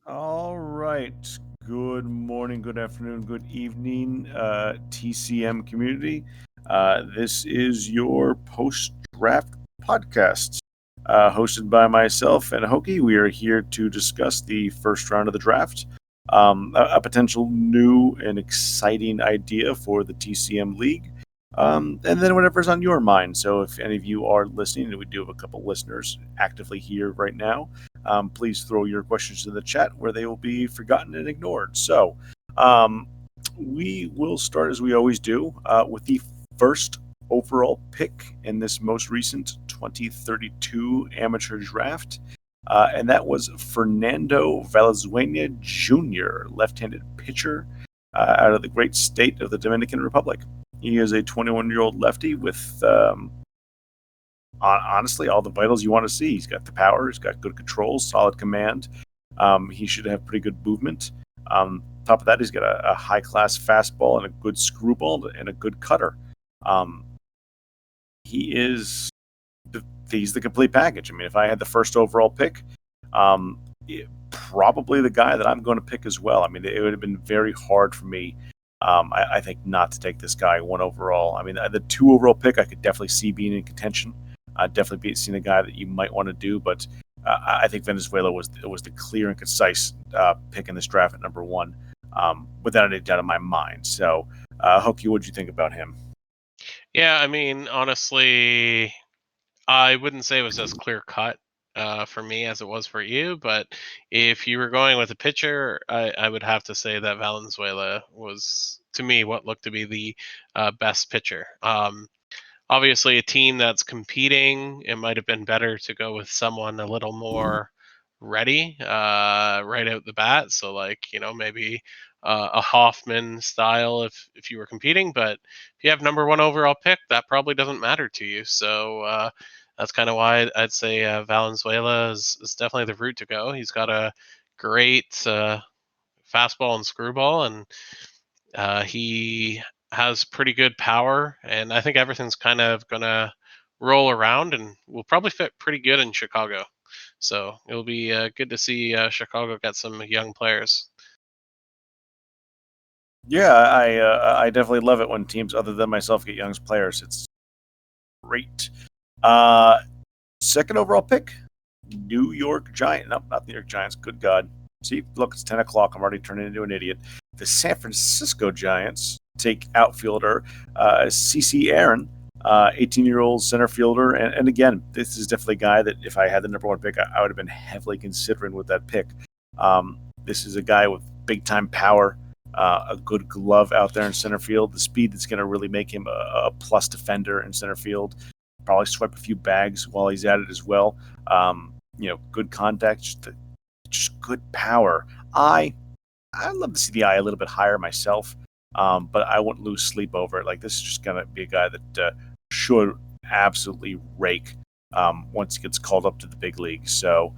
All right. Good morning, good afternoon, good evening, TCM community. This is your post draft podcast, hosted by myself and Hokie. We are here to discuss the first round of the draft, a potential new and exciting idea for the TCM League, and then whatever's on your mind. So, if any of you are listening, and we do have a couple listeners actively here right now, please throw your questions in the chat where they will be forgotten and ignored. So, um, we will start as we always do with the first overall pick in this most recent 2032 amateur draft. And that was Fernando Valenzuela Jr., left handed pitcher out of the great state of the Dominican Republic. He is a 21-year-old lefty with honestly all the vitals you want to see. He's got the power, he's got good control, solid command. He should have pretty good movement. Top of that, he's got a high class fastball and a good screwball and a good cutter. Um, he is he's the complete package. I mean, if I had the first overall pick, um, probably the guy that I'm going to pick as well. I mean, it would have been very hard for me. I think not to take this guy one overall. I mean, the two overall pick I could definitely see being in contention. Definitely be seeing a guy that you might want to do, but I think Venezuela was the clear and concise pick in this draft at number one, without any doubt in my mind. So, Hokie, what did you think about him? Yeah, I mean, honestly, I wouldn't say it was as clear cut for me as it was for you, but if you were going with a pitcher, I would have to say that Valenzuela was, to me, what looked to be the best pitcher. Obviously, a team that's competing, it might have been better to go with someone a little more ready right out the bat. So, like, maybe a Hoffman style if you were competing. But if you have number one overall pick, that probably doesn't matter to you. So that's kind of why I'd say Valenzuela is definitely the route to go. He's got a great fastball and screwball, and he has pretty good power, and I think everything's kind of gonna roll around, and will probably fit pretty good in Chicago. So it'll be good to see Chicago get some young players. Yeah, I definitely love it when teams other than myself get young players. It's great. Uh, Second overall pick, New York Giants. No, not the New York Giants. Good God. See, look, it's 10 o'clock. I'm already turning into an idiot. The San Francisco Giants take outfielder CC Aaron, 18-year-old center fielder. And again, this is definitely a guy that if I had the number one pick, I would have been heavily considering with that pick. This is a guy with big time power, a good glove out there in center field, the speed that's going to really make him a plus defender in center field. Probably swipe a few bags while he's at it as well. Good contact, just good power. I'd love to see the eye a little bit higher myself, but I wouldn't lose sleep over it. Like, this is just gonna be a guy that should absolutely rake once he gets called up to the big leagues. So,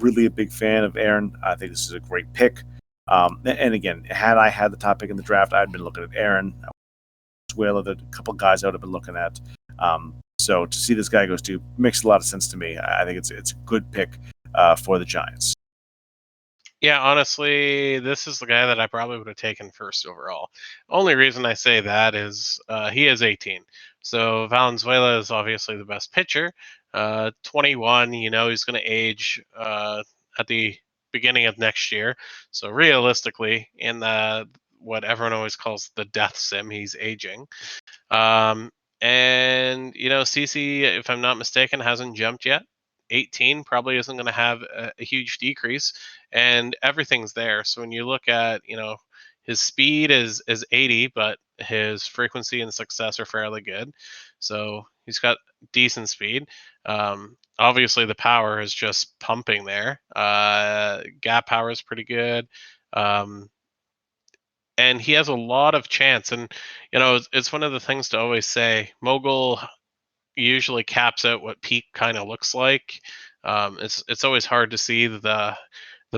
really a big fan of Aaron. I think this is a great pick. And again, had I had the top pick in the draft, I'd been looking at Aaron, Venezuela, the couple guys I would have been looking at. So to see this guy goes to makes a lot of sense to me. I think it's a good pick for the Giants. Yeah, honestly, this is the guy that I probably would have taken first overall. Only reason I say that is he is 18. So Valenzuela is obviously the best pitcher. 21, he's going to age at the beginning of next year. So realistically, in the what everyone always calls the death sim, he's aging. Um, and CC, if I'm not mistaken, hasn't jumped yet. 18 probably isn't going to have a huge decrease, and everything's there. So when you look at, his speed is 80, but his frequency and success are fairly good. So he's got decent speed. Obviously, the power is just pumping there. Gap power is pretty good. Um, and he has a lot of chance. And it's one of the things to always say. Mogul usually caps out what peak kind of looks like. It's always hard to see the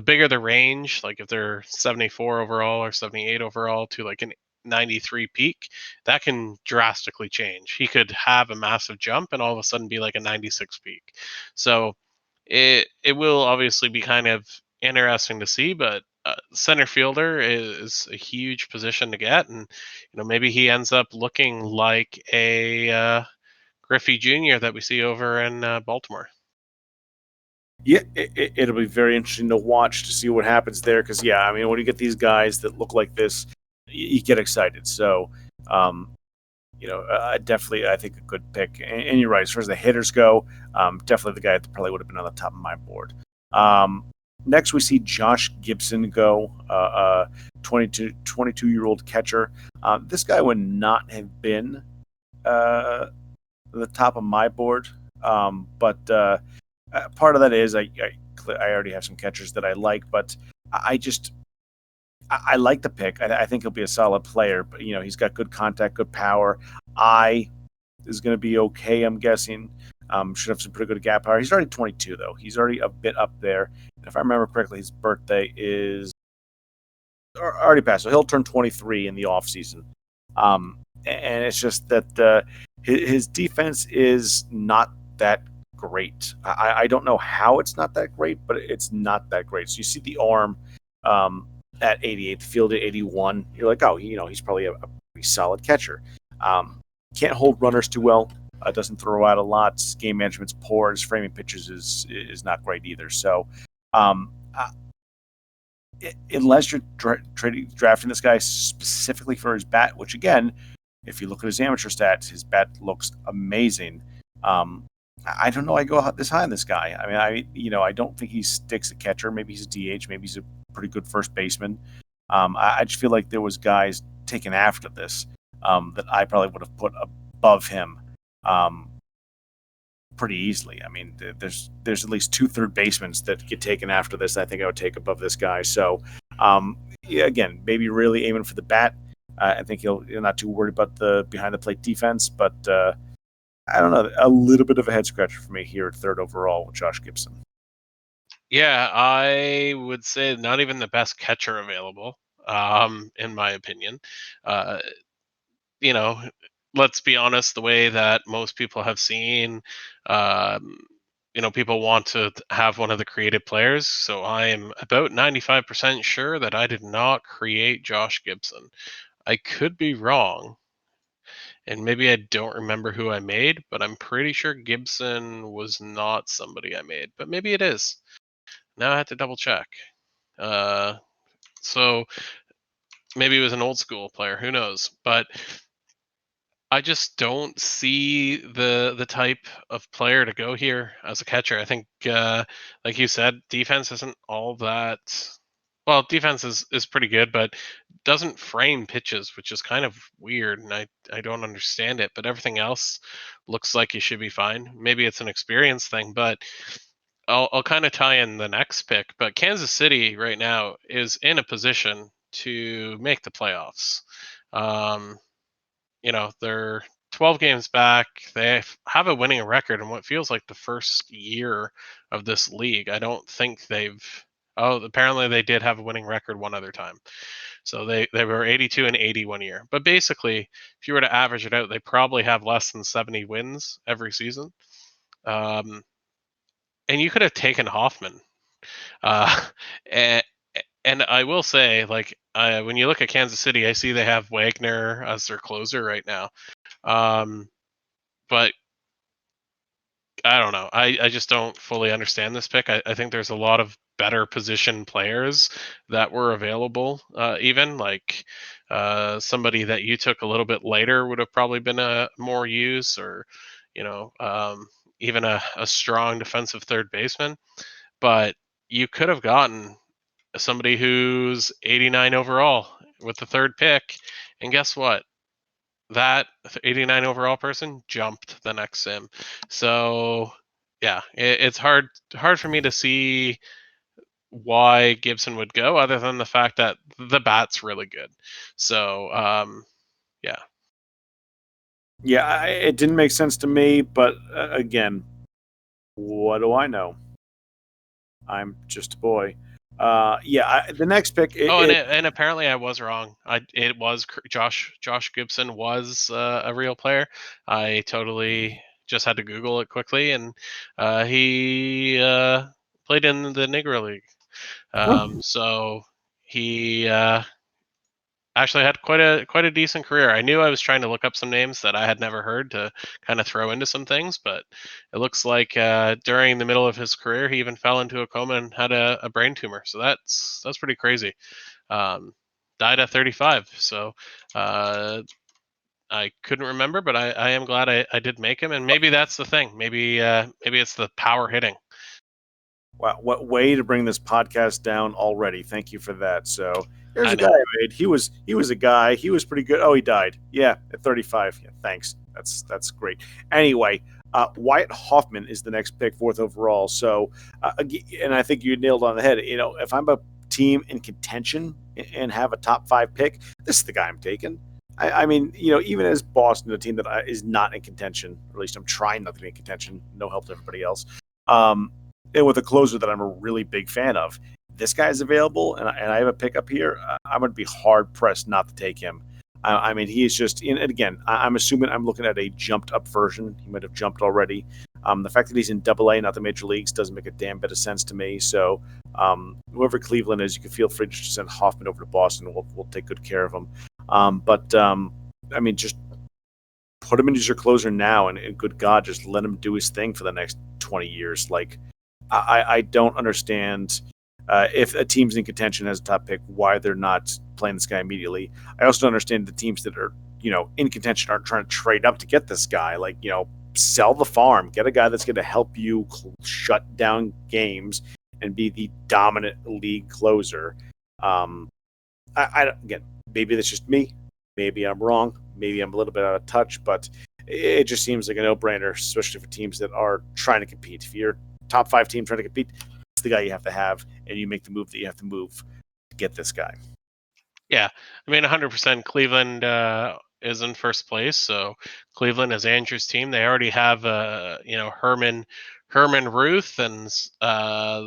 bigger the range, like if they're 74 overall or 78 overall to like an 93 peak, that can drastically change. He could have a massive jump and all of a sudden be like a 96 peak. So it will obviously be kind of interesting to see. But center fielder is a huge position to get, and maybe he ends up looking like a Griffey Jr. that we see over in Baltimore. Yeah, it'll be very interesting to watch to see what happens there. Because yeah, I mean, when you get these guys that look like this, you get excited. So, um, definitely, I think a good pick. And you're right, as far as the hitters go, definitely the guy that probably would have been on the top of my board. Um, Next, we see Josh Gibson go, 22-year-old catcher. This guy would not have been the top of my board, but part of that is I already have some catchers that I like, but I just I like the pick. I think he'll be a solid player, but he's got good contact, good power. Eye is going to be okay, I'm guessing. Should have some pretty good gap power. He's already 22 though. He's already a bit up there. And if I remember correctly, his birthday is already passed, so he'll turn 23 in the off season. And it's just that his defense is not that great. I don't know how it's not that great, but it's not that great. So you see the arm at 88, the field at 81. You're like, oh, he's probably a pretty solid catcher. Can't hold runners too well. Doesn't throw out a lot. Game management's poor. His framing pitches is not great either. So, um, unless you're drafting this guy specifically for his bat, which again, if you look at his amateur stats, his bat looks amazing. I don't know. I go this high on this guy. I mean, I don't think he sticks at catcher. Maybe he's a DH. Maybe he's a pretty good first baseman. I just feel like there was guys taken after this that I probably would have put above him pretty easily. I mean, there's at least two third basemen that get taken after this. I think I would take above this guy. So, yeah, again, maybe really aiming for the bat. I think he'll not too worried about the behind the plate defense, but I don't know, a little bit of a head scratcher for me here at third overall with Josh Gibson. Yeah, I would say not even the best catcher available, in my opinion. Uh, you know, let's be honest, the way that most people have seen, um, people want to have one of the creative players. So I am about 95% sure that I did not create Josh Gibson. I could be wrong, and maybe I don't remember who I made, but I'm pretty sure Gibson was not somebody I made, but maybe it is. Now I have to double check. Uh, so maybe it was an old school player. Who knows? But I just don't see the type of player to go here as a catcher. I think, like you said, defense isn't all that. Well, defense is pretty good, but doesn't frame pitches, which is kind of weird, and I don't understand it. But everything else looks like he should be fine. Maybe it's an experience thing, but I'll kind of tie in the next pick. But Kansas City right now is in a position to make the playoffs. Um, they're 12 games back. They have a winning record in what feels like the first year of this league. I don't think they've. Oh, apparently they did have a winning record one other time. So they were 82 and 80 one year. But basically, if you were to average it out, they probably have less than 70 wins every season. Um, and you could have taken Hoffman. Uh, and, and I will say, like, when you look at Kansas City, I see they have Wagner as their closer right now. But I don't know. I just don't fully understand this pick. I think there's a lot of better position players that were available. Even like somebody that you took a little bit later would have probably been a more use, or you know, um, even a strong defensive third baseman. But you could have gotten somebody who's 89 overall with the third pick, and guess what? That 89 overall person jumped the next sim. So yeah, it's hard for me to see why Gibson would go, other than the fact that the bat's really good. So yeah. Yeah, it didn't make sense to me, but again, what do I know? I'm just a boy. Yeah, the next pick, Oh, and apparently I was wrong. It was Josh Gibson was a real player. I totally just had to Google it quickly, and he played in the Negro League. So he actually had quite a decent career. I knew I was trying to look up some names that I had never heard to kind of throw into some things, but it looks like during the middle of his career, he even fell into a coma and had a brain tumor. So that's pretty crazy. Um, Died at 35. So uh, I couldn't remember, but I am glad I did make him. And maybe that's the thing. Maybe it's the power hitting. Wow, what way to bring this podcast down already. Thank you for that. So here's I a guy know. I made. He was a guy. He was pretty good. Oh, he died. Yeah, at 35. Yeah, thanks. That's great. Anyway, Wyatt Hoffman is the next pick, fourth overall. So, and I think you nailed on the head. You know, if I'm a team in contention and have a top five pick, this is the guy I'm taking. I mean, you know, even as Boston, a team that is not in contention, or at least I'm trying not to be in contention. No help to everybody else. Um, and with a closer that I'm a really big fan of. This guy is available, and I have a pickup here. I'm going to be hard pressed not to take him. I mean, he is just, and again, I'm assuming I'm looking at a jumped up version. He might have jumped already. The fact that he's in Double A, not the major leagues, doesn't make a damn bit of sense to me. So, whoever Cleveland is, you can feel free to just send Hoffman over to Boston. We'll take good care of him. I mean, just put him in as your closer now, and good God, just let him do his thing for the next 20 years. Like, I don't understand if a team's in contention as a top pick, why they're not playing this guy immediately. I also don't understand the teams that are, you know, in contention aren't trying to trade up to get this guy. Like, you know, sell the farm, get a guy that's going to help you shut down games and be the dominant league closer. Um, again, maybe that's just me. Maybe I'm wrong. Maybe I'm a little bit out of touch, but it just seems like a no-brainer, especially for teams that are trying to compete. If you're top five team trying to compete, it's the guy you have, and you make the move that you have to move to get this guy. Yeah, I mean, 100%. Cleveland is in first place, so Cleveland is Andrew's team. They already have, Herman Ruth, and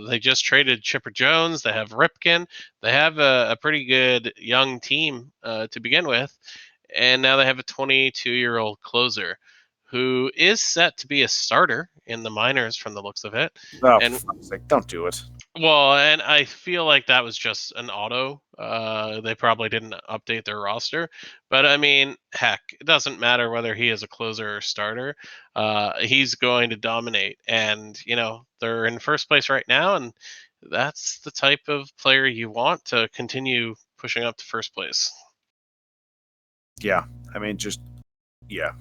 they just traded Chipper Jones. They have Ripken. They have a pretty good young team to begin with, and now they have a 22-year-old closer who is set to be a starter in the minors from the looks of it. Oh, for And fuck's sake, don't do it. well, and I feel like that was just an auto. They probably didn't update their roster, but I mean, heck, it doesn't matter whether he is a closer or starter. He's going to dominate, and they're in first place right now, and that's the type of player you want to continue pushing up to first place. Yeah, I mean, just yeah.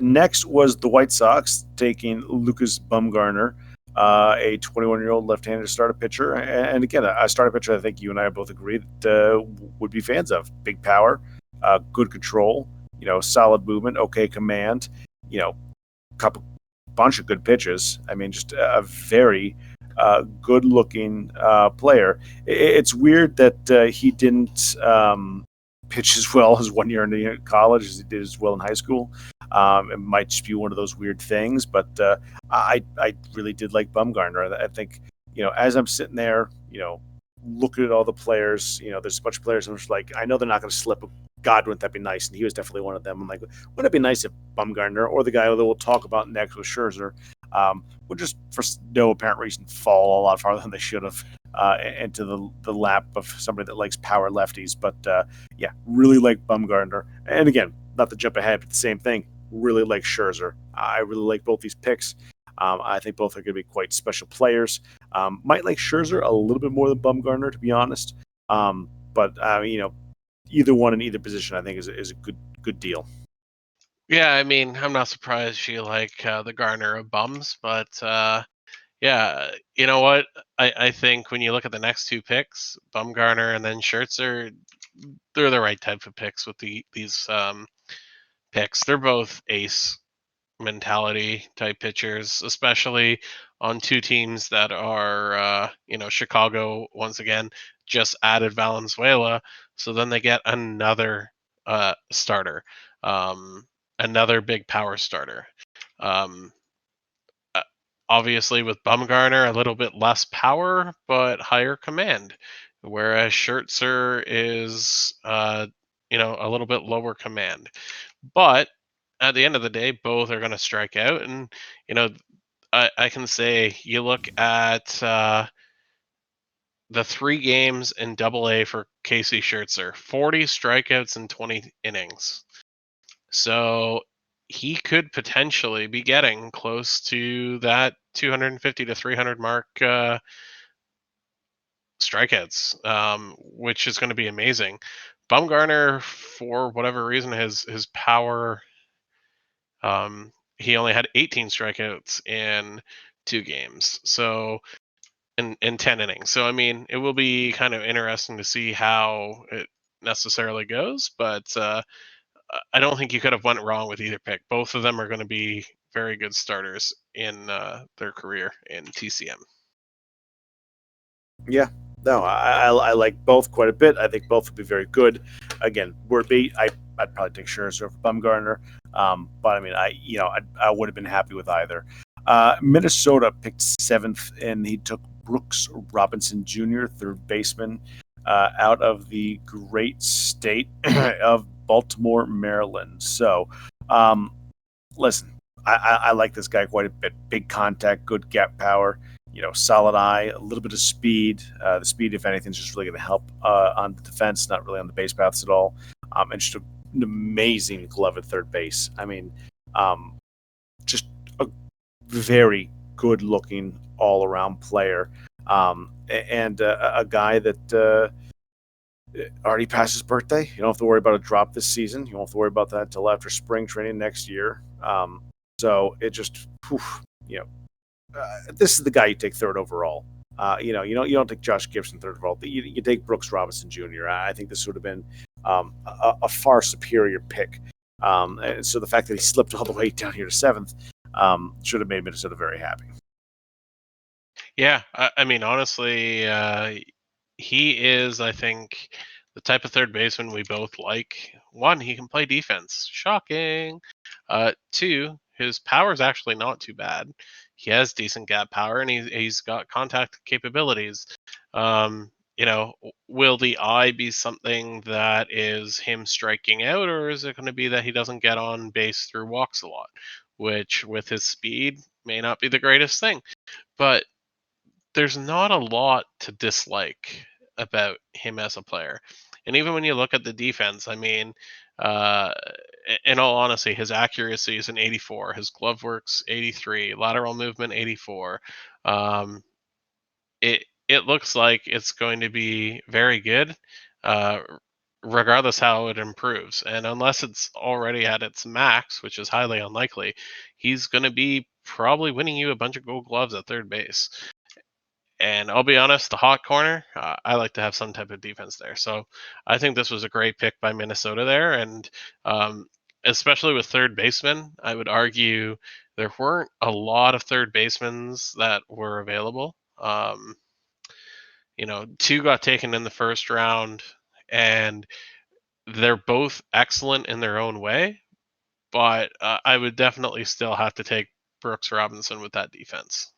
Next was the White Sox taking Lucas Bumgarner, a 21-year-old left-handed starter pitcher, and again, a starter pitcher I think you and I both agree that would be fans of. Big power, good control, you know, solid movement, okay command, you know, couple bunch of good pitches. I mean, just a very good-looking player. It's weird that he didn't pitch as well as 1 year in college as he did as well in high school. It might just be one of those weird things, but I really did like Bumgarner. I think, you know, as I'm sitting there, you know, looking at all the players, you know, there's a bunch of players. I'm just like, I know they're not going to slip. God, wouldn't that be nice? And he was definitely one of them. I'm like, wouldn't it be nice if Bumgarner or the guy that we'll talk about next with Scherzer would just, for no apparent reason, fall a lot farther than they should have into the lap of somebody that likes power lefties. But yeah, really like Bumgarner. And again, not to jump ahead, but the same thing. Really like Scherzer. I really like both these picks. I think both are going to be quite special players. Might like Scherzer a little bit more than Bumgarner, to be honest. But you know, either one in either position, I think, is a good deal. Yeah, I mean, I'm not surprised you like the Garner of bums, but yeah, you know what? I think when you look at the next two picks, Bumgarner and then Scherzer, they're the right type of picks with these picks. They're both ace mentality type pitchers, especially on two teams that are, Chicago once again just added Valenzuela, so then they get another starter, um, another big power starter. Um, uh, Obviously, with Bumgarner, a little bit less power but higher command, whereas Scherzer is, a little bit lower command. But at the end of the day, both are going to strike out, and you know, I can say you look at the 3 games in Double-A for Casey Scherzer, 40 strikeouts in 20 innings. So he could potentially be getting close to that 250 to 300 mark strikeouts, which is going to be amazing. Bumgarner, for whatever reason, his power. He only had 18 strikeouts in 2 games, so in 10 innings. So I mean, it will be kind of interesting to see how it necessarily goes, but I don't think you could have went wrong with either pick. Both of them are going to be very good starters in their career in TCM. Yeah, no, I like both quite a bit. I think both would be very good. Again, would be I'd probably take Scherzer over Bumgarner, but I mean I would have been happy with either. Minnesota picked seventh, and he took Brooks Robinson Jr., third baseman, out of the great state of Baltimore, Maryland. So, um, listen, I like this guy quite a bit. Big contact, good gap power, solid eye, a little bit of speed. The speed, if anything, is just really going to help on the defense, not really on the base paths at all. And just an amazing glove at third base. I mean, just a very good looking all around player. And a guy that already passed his birthday. You don't have to worry about a drop this season. You won't have to worry about that until after spring training next year. So it just, whew, you know, this is the guy you take third overall. You don't take Josh Gibson third overall. You take Brooks Robinson Jr. I think this would have been a far superior pick. And so the fact that he slipped all the way down here to seventh should have made Minnesota very happy. Yeah, I mean, honestly, he is, I think, the type of third baseman we both like. One, he can play defense. Shocking. Two, his power is actually not too bad. He has decent gap power, and he's got contact capabilities. Will the eye be something that is him striking out, or is it going to be that he doesn't get on base through walks a lot, which with his speed may not be the greatest thing. But there's not a lot to dislike about him as a player. And even when you look at the defense, I mean, uh, in all honesty, his accuracy is an 84, his glove work's 83, lateral movement 84. Um, it looks like it's going to be very good, uh, regardless how it improves. And unless it's already at its max, which is highly unlikely, he's going to be probably winning you a bunch of Gold Gloves at third base. And I'll be honest, the hot corner, I like to have some type of defense there. So I think this was a great pick by Minnesota there. And especially with third baseman, I would argue there weren't a lot of third basemen that were available. Two got taken in the first round, and they're both excellent in their own way. But I would definitely still have to take Brooks Robinson with that defense.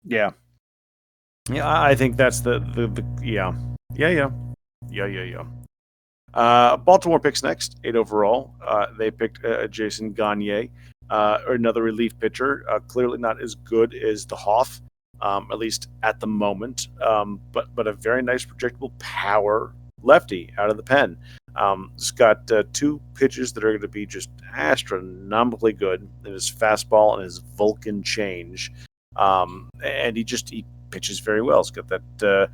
Yeah, yeah, I think that's the yeah, yeah. Baltimore picks next, 8 overall. They picked Jason Gagne, another relief pitcher. Clearly not as good as the Hoff, at least at the moment, but a very nice projectable power lefty out of the pen. It's got two pitches that are going to be just astronomically good in his fastball and his Vulcan change. And he pitches very well. He's got that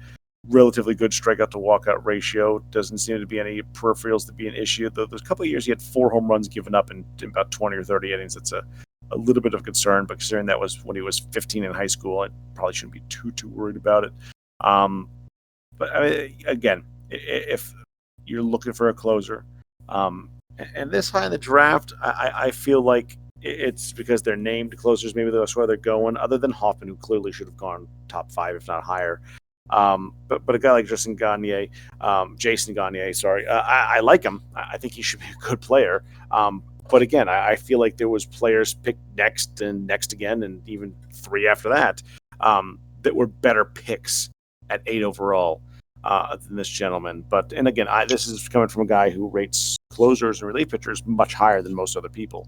relatively good strikeout to walkout ratio. Doesn't seem to be any peripherals to be an issue. Though there's a couple of years he had 4 home runs given up in about 20 or 30 innings. That's a little bit of concern, but considering that was when he was 15 in high school, I probably shouldn't be too worried about it. But I mean, again, if you're looking for a closer, and this high in the draft, I feel like it's because they're named closers. Maybe that's where they're going. Other than Hoffman, who clearly should have gone top 5, if not higher. But a guy like Jason Gagne, sorry, I like him. I think he should be a good player. But again, I feel like there was players picked next and next again, and even 3 after that, that were better picks at 8 overall than this gentleman. And again, this is coming from a guy who rates closers and relief pitchers much higher than most other people.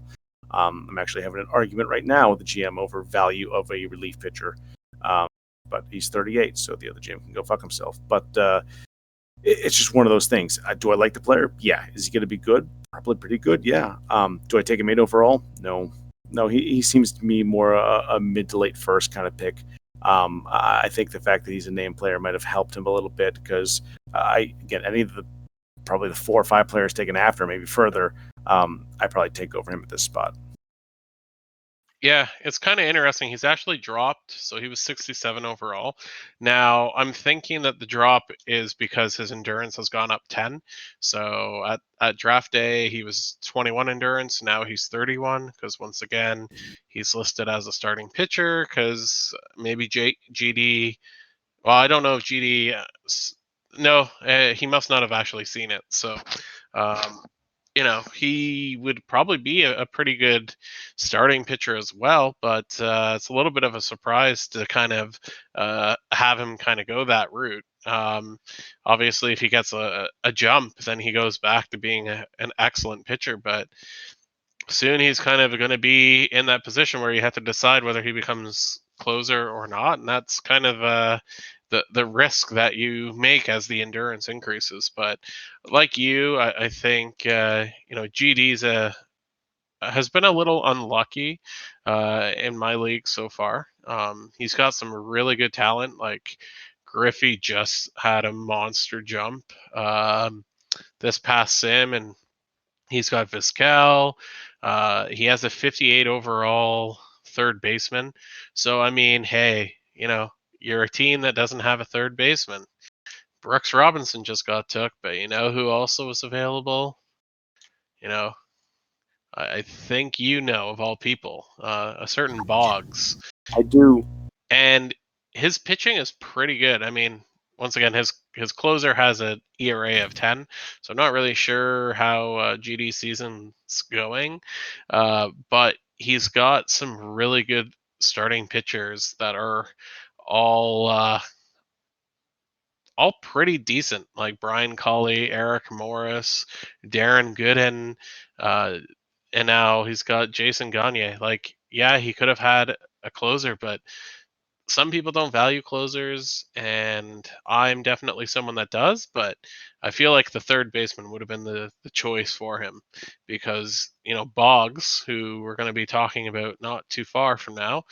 I'm actually having an argument right now with the GM over value of a relief pitcher. but he's 38, so the other GM can go fuck himself. But it's just one of those things. Do I like the player? Yeah. Is he going to be good? Probably pretty good. Yeah. Do I take him 8 overall? No. No, he seems to me more a mid to late first kind of pick. I think the fact that he's a name player might have helped him a little bit because again, any of the probably the 4 or 5 players taken after, maybe further, I probably take over him at this spot. Yeah, it's kind of interesting. He's actually dropped, so he was 67 overall. Now, I'm thinking that the drop is because his endurance has gone up 10. So at draft day, he was 21 endurance. Now he's 31 because once again, he's listed as a starting pitcher because maybe GD. Well, I don't know if GD. No, he must not have actually seen it. So um, he would probably be a pretty good starting pitcher as well, but it's a little bit of a surprise to kind of have him kind of go that route. Obviously, if he gets a jump, then he goes back to being an excellent pitcher, but soon he's kind of going to be in that position where you have to decide whether he becomes closer or not, and that's kind of the risk that you make as the endurance increases. But like you, I think GD's has been a little unlucky in my league so far. He's got some really good talent, like Griffey just had a monster jump this past sim, and he's got Vizquel. He has a 58 overall third baseman. So, I mean, hey, you're a team that doesn't have a third baseman. Brooks Robinson just got took, but you know who also was available? You know, I think you know of all people, a certain Boggs. I do. And his pitching is pretty good. I mean, once again, his closer has an ERA of 10, so I'm not really sure how GD season's going, but he's got some really good starting pitchers that are all all pretty decent, like Brian Colley, Eric Morris, Darren Gooden, uh, and now he's got Jason Gagne. Like, yeah, he could have had a closer, but some people don't value closers, and I'm definitely someone that does, but I feel like the third baseman would have been the choice for him because, Boggs, who we're going to be talking about not too far from now,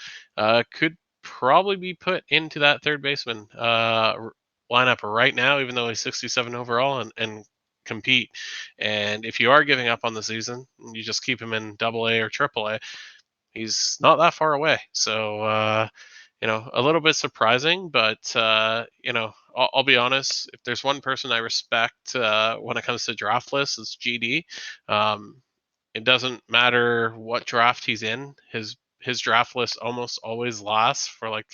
could probably be put into that third baseman lineup right now, even though he's 67 overall and compete. And if you are giving up on the season, you just keep him in double A or triple A, he's not that far away. So, a little bit surprising, but I'll be honest. If there's one person I respect when it comes to draft lists, it's GD. Um, it doesn't matter what draft he's in. His draft list almost always lasts for like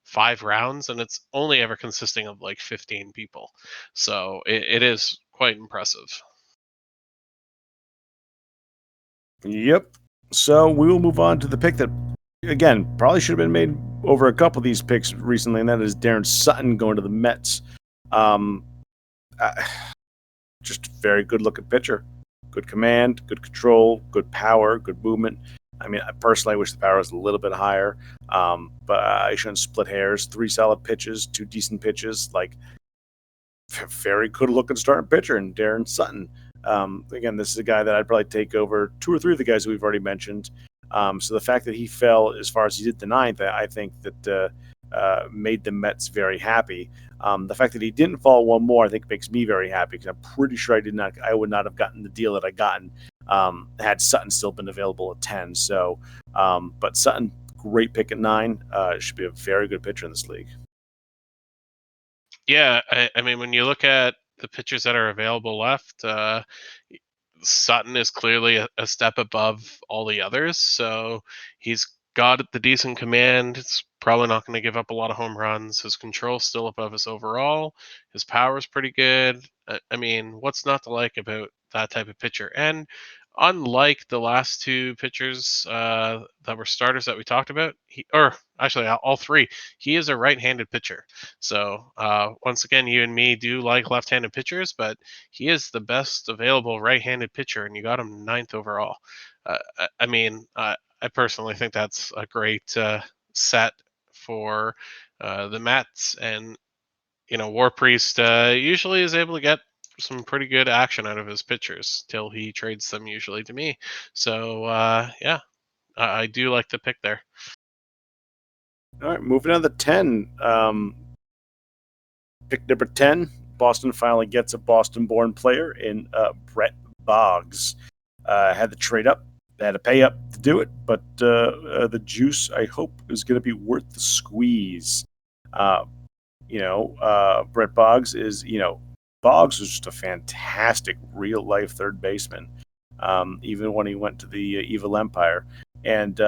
5 rounds, and it's only ever consisting of like 15 people. So it is quite impressive. Yep. So we will move on to the pick that, again, probably should have been made over a couple of these picks recently, and that is Darren Sutton going to the Mets. Um, uh, just a very good looking pitcher. Good command, good control, good power, good movement. I mean, I personally wish the power was a little bit higher, but I shouldn't split hairs. 3 solid pitches, 2 decent pitches. Like, very good looking starting pitcher in Darren Sutton. Again, this is a guy that I'd probably take over 2 or 3 of the guys that we've already mentioned. So the fact that he fell as far as he did the 9th, I think that made the Mets very happy. The fact that he didn't fall one more, I think, makes me very happy because I'm pretty sure I would not have gotten the deal that I gotten had Sutton still been available at 10. So, but Sutton, great pick at 9. Should be a very good pitcher in this league. Yeah, I mean, when you look at the pitchers that are available left, Sutton is clearly a step above all the others. So he's got the decent command. It's probably not going to give up a lot of home runs. His control's still above his overall. His power's pretty good. I mean, what's not to like about that type of pitcher? And unlike the last 2 pitchers that were starters that we talked about, or actually all 3, he is a right-handed pitcher. So once again, you and me do like left-handed pitchers, but he is the best available right-handed pitcher, and you got him 9th overall. I mean, I personally think that's a great set for the Mets, and War Priest usually is able to get some pretty good action out of his pitchers till he trades them usually to me. So yeah, I do like the pick there. All right, moving on to 10. Pick number 10. Boston finally gets a Boston born player in Brett Boggs. Had to trade up, had to pay up to do it, but the juice, I hope, is going to be worth the squeeze. Uh, Brett Boggs is, Boggs was just a fantastic real life third baseman, even when he went to the Evil Empire. And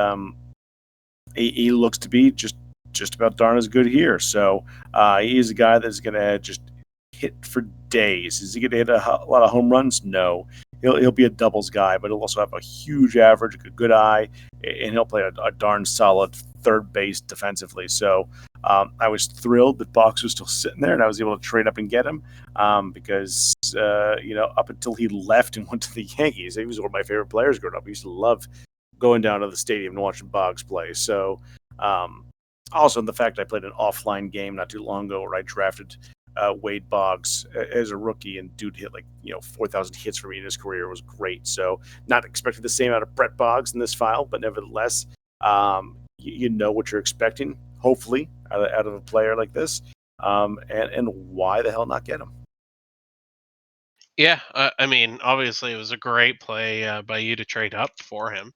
he looks to be just about darn as good here. So he's a guy that's going to just hit for days. Is he going to hit a lot of home runs? No. He'll be a doubles guy, but he'll also have a huge average, a good eye, and he'll play a darn solid third base defensively. So I was thrilled that Box was still sitting there, and I was able to trade up and get him because up until he left and went to the Yankees, he was one of my favorite players growing up. I used to love going down to the stadium and watching Boggs play. So um, also the fact I played an offline game not too long ago where I drafted Wade Boggs as a rookie, and dude hit 4,000 hits for me in his career. It was great. So not expecting the same out of Brett Boggs in this file, but nevertheless, you know what you're expecting. Hopefully, out of a player like this, and why the hell not get him? Yeah, I mean, obviously it was a great play by you to trade up for him.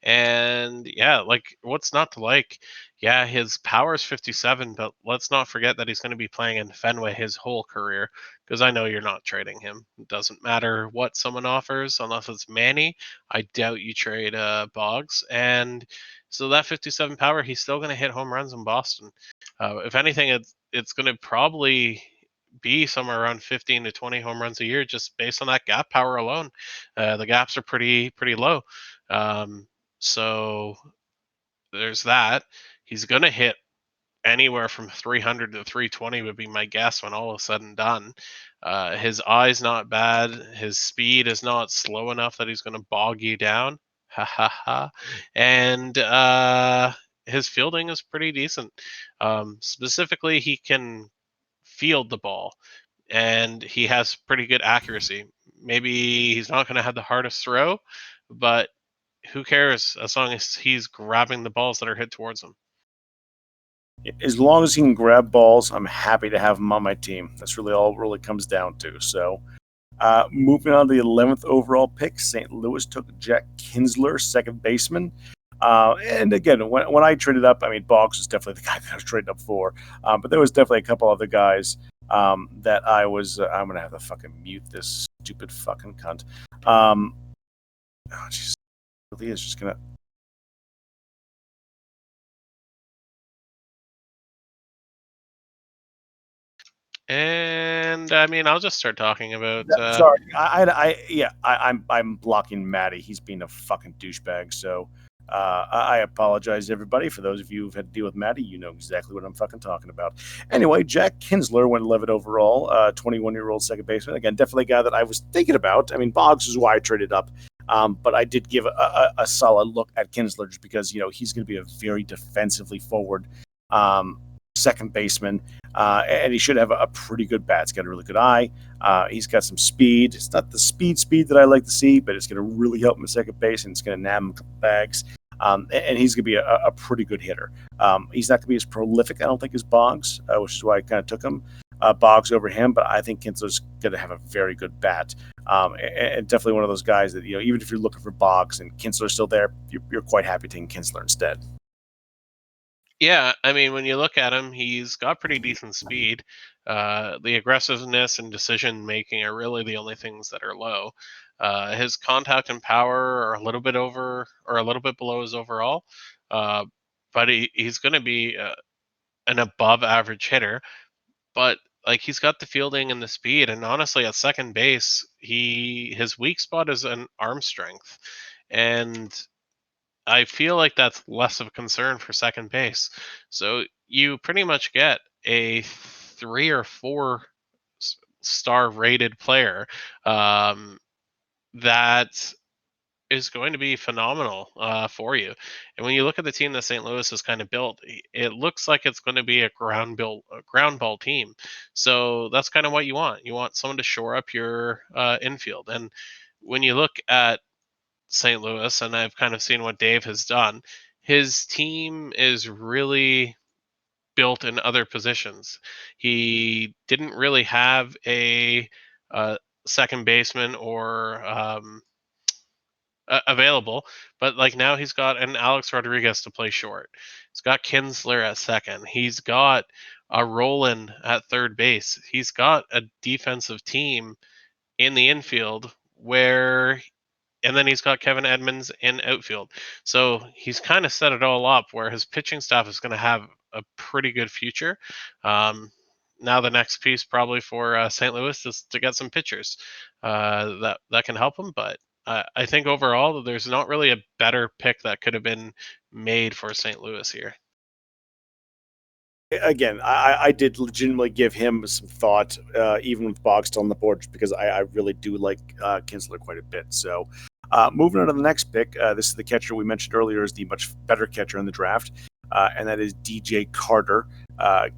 And yeah, like what's not to like? Yeah, his power is 57, but let's not forget that he's going to be playing in Fenway his whole career, because I know you're not trading him. It doesn't matter what someone offers unless it's Manny. I doubt you trade Boggs. And so that 57 power, he's still going to hit home runs in Boston. If anything, it's going to probably be somewhere around 15 to 20 home runs a year just based on that gap power alone. The gaps are pretty low. Um, so there's that. He's going to hit anywhere from 300 to 320 would be my guess when all is said and done. His eye's not bad. His speed is not slow enough that he's going to bog you down. Ha ha ha. And his fielding is pretty decent. Specifically, he can field the ball and he has pretty good accuracy. Maybe he's not going to have the hardest throw, but who cares as long as he's grabbing the balls that are hit towards him. As long as he can grab balls, I'm happy to have him on my team. That's really all it really comes down to. So, moving on to the 11th overall pick, St. Louis took Jack Kinsler, second baseman. And again, when I traded up, I mean, Boggs was definitely the guy that I was trading up for. But there was definitely a couple other guys that I was. I'm gonna have to fucking mute this stupid fucking cunt. Oh, jeez, really is just gonna. And I mean, I'll just start talking about. Sorry, I'm blocking Matty. He's being a fucking douchebag. So I apologize, everybody. For those of you who've had to deal with Matty, you know exactly what I'm fucking talking about. Anyway, Jack Kinsler went 11 overall, 21-year-old second baseman. Again, definitely a guy that I was thinking about. I mean, Boggs is why I traded up. But I did give a solid look at Kinsler just because, he's going to be a very defensively forward um, second baseman. And he should have a pretty good bat. He's got a really good eye. He's got some speed. It's not the speed that I like to see, but it's going to really help him at second base, and it's going to nab him a couple bags. And he's going to be a pretty good hitter. He's not going to be as prolific, I don't think, as Boggs, which is why I kind of took him. Boggs over him, but I think Kinsler's going to have a very good bat. And definitely one of those guys that, even if you're looking for Boggs and Kinsler's still there, you're quite happy taking Kinsler instead. Yeah, I mean, when you look at him, he's got pretty decent speed. The aggressiveness and decision making are really the only things that are low. His contact and power are a little bit over or a little bit below his overall, uh, but he's going to be an above average hitter. But like he's got the fielding and the speed, and honestly, at second base, his weak spot is an arm strength, and I feel like that's less of a concern for second base. So you pretty much get a 3 or 4 star rated player that is going to be phenomenal for you. And when you look at the team that St. Louis has kind of built, it looks like it's going to be a ground ball team. So that's kind of what you want. You want someone to shore up your infield. And when you look at St. Louis, and I've kind of seen what Dave has done, his team is really built in other positions. He didn't really have a uh, second baseman or available, but like now he's got an Alex Rodriguez to play short. He's got Kinsler at second. He's got a Roland at third base. He's got a defensive team in the infield where and then he's got Kevin Edmonds in outfield. So he's kind of set it all up where his pitching staff is going to have a pretty good future. Um, Now the next piece probably for St. Louis is to get some pitchers that can help him. But I think overall there's not really a better pick that could have been made for St. Louis here. Again, I did legitimately give him some thought, even with Bog still on the board, just because I really do like Kinsler quite a bit. So, moving on to the next pick, this is the catcher we mentioned earlier is the much better catcher in the draft, and that is DJ Carter,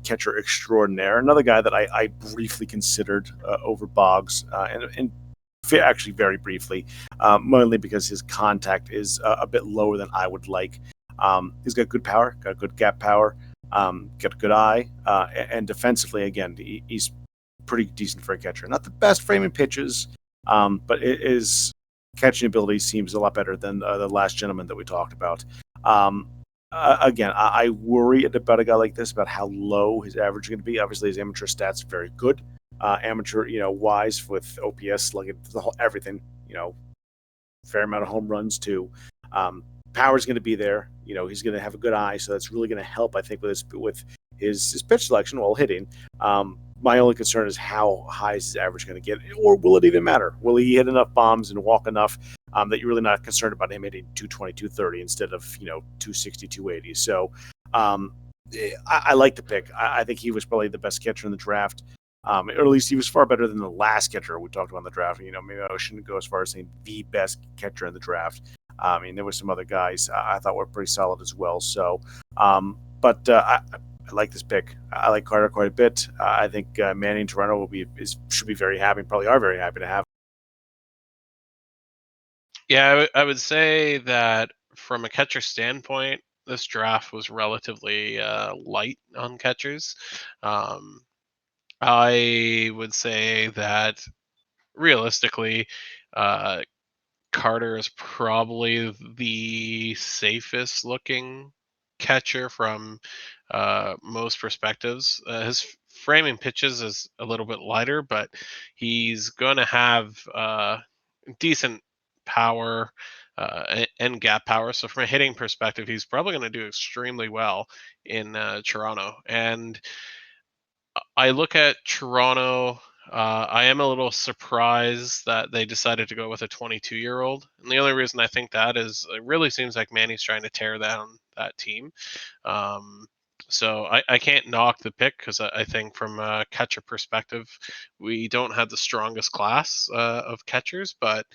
catcher extraordinaire. Another guy that I briefly considered over Boggs, and actually very briefly, mainly because his contact is a bit lower than I would like. He's got good power, got good gap power. Got a good eye, and defensively, again, he's pretty decent for a catcher. Not the best framing pitches, but his catching ability seems a lot better than the last gentleman that we talked about. Again, I worry about a guy like this about how low his average is going to be. Obviously, his amateur stats are very good. Amateur, wise with OPS, like everything, fair amount of home runs too. Power's going to be there. He's going to have a good eye, so that's really going to help, I think, with his pitch selection while hitting. My only concern is how high is his average going to get, or will it even matter? Will he hit enough bombs and walk enough that you're really not concerned about him hitting 220, 230 instead of 260, 280? So I like the pick. I think he was probably the best catcher in the draft. Or at least he was far better than the last catcher we talked about in the draft. Maybe I shouldn't go as far as saying the best catcher in the draft. There were some other guys I thought were pretty solid as well. So, but I like this pick. I like Carter quite a bit. I think Manny in Toronto should be very happy. Probably are very happy to have. Yeah, I would say that from a catcher standpoint, this draft was relatively light on catchers. Um, I would say that realistically, uh, Carter is probably the safest looking catcher from most perspectives. His framing pitches is a little bit lighter, but he's going to have decent power and gap power. So, from a hitting perspective, he's probably going to do extremely well in Toronto. And I look at Toronto. I am a little surprised that they decided to go with a 22-year-old, and the only reason I think that is it really seems like Manny's trying to tear down that team. Um, so I can't knock the pick because I think from a catcher perspective, we don't have the strongest class of catchers. But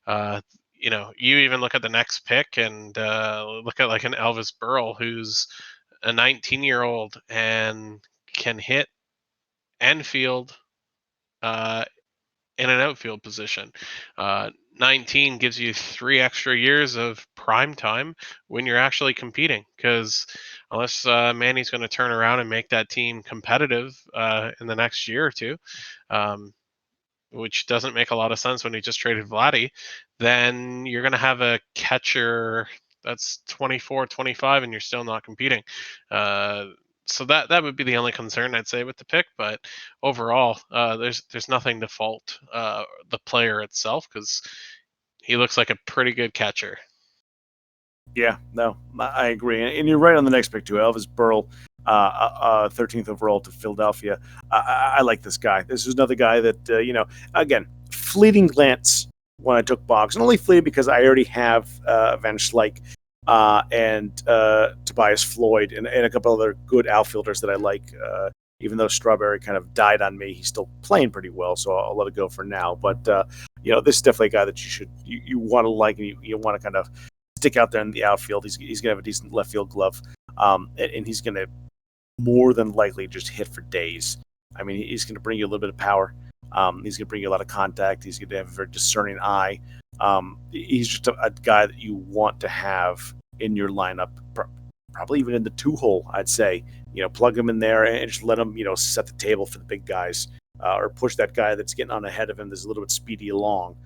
uh, you even look at the next pick and look at like an Elvis Burrell, who's a 19-year-old and can hit and field uh, in an outfield position. 19 gives you 3 extra years of prime time when you're actually competing. Because unless Manny's going to turn around and make that team competitive in the next year or two, um, which doesn't make a lot of sense when he just traded Vladdy, then you're going to have a catcher that's 24, 25, and you're still not competing. Uh, so that would be the only concern I'd say with the pick. But overall, there's nothing to fault the player itself because he looks like a pretty good catcher. Yeah, no, I agree, and you're right on the next pick too. Elvis Burrell, 13th overall to Philadelphia. I like this guy. This is another guy that again, fleeting glance when I took Boggs, and only fleeting because I already have Van Schleich and Tobias Floyd and a couple other good outfielders that I like. Even though Strawberry kind of died on me, he's still playing pretty well, so I'll let it go for now. But This is definitely a guy that you want to like, and you want to kind of stick out there in the outfield. He's gonna have a decent left field glove, and he's gonna more than likely just hit for days. I mean, he's going to bring you a little bit of power. He's going to bring you a lot of contact. He's going to have a very discerning eye. He's just a guy that you want to have in your lineup, probably even in the 2 hole, I'd say. Plug him in there and just let him, set the table for the big guys, or push that guy that's getting on ahead of him that's a little bit speedy along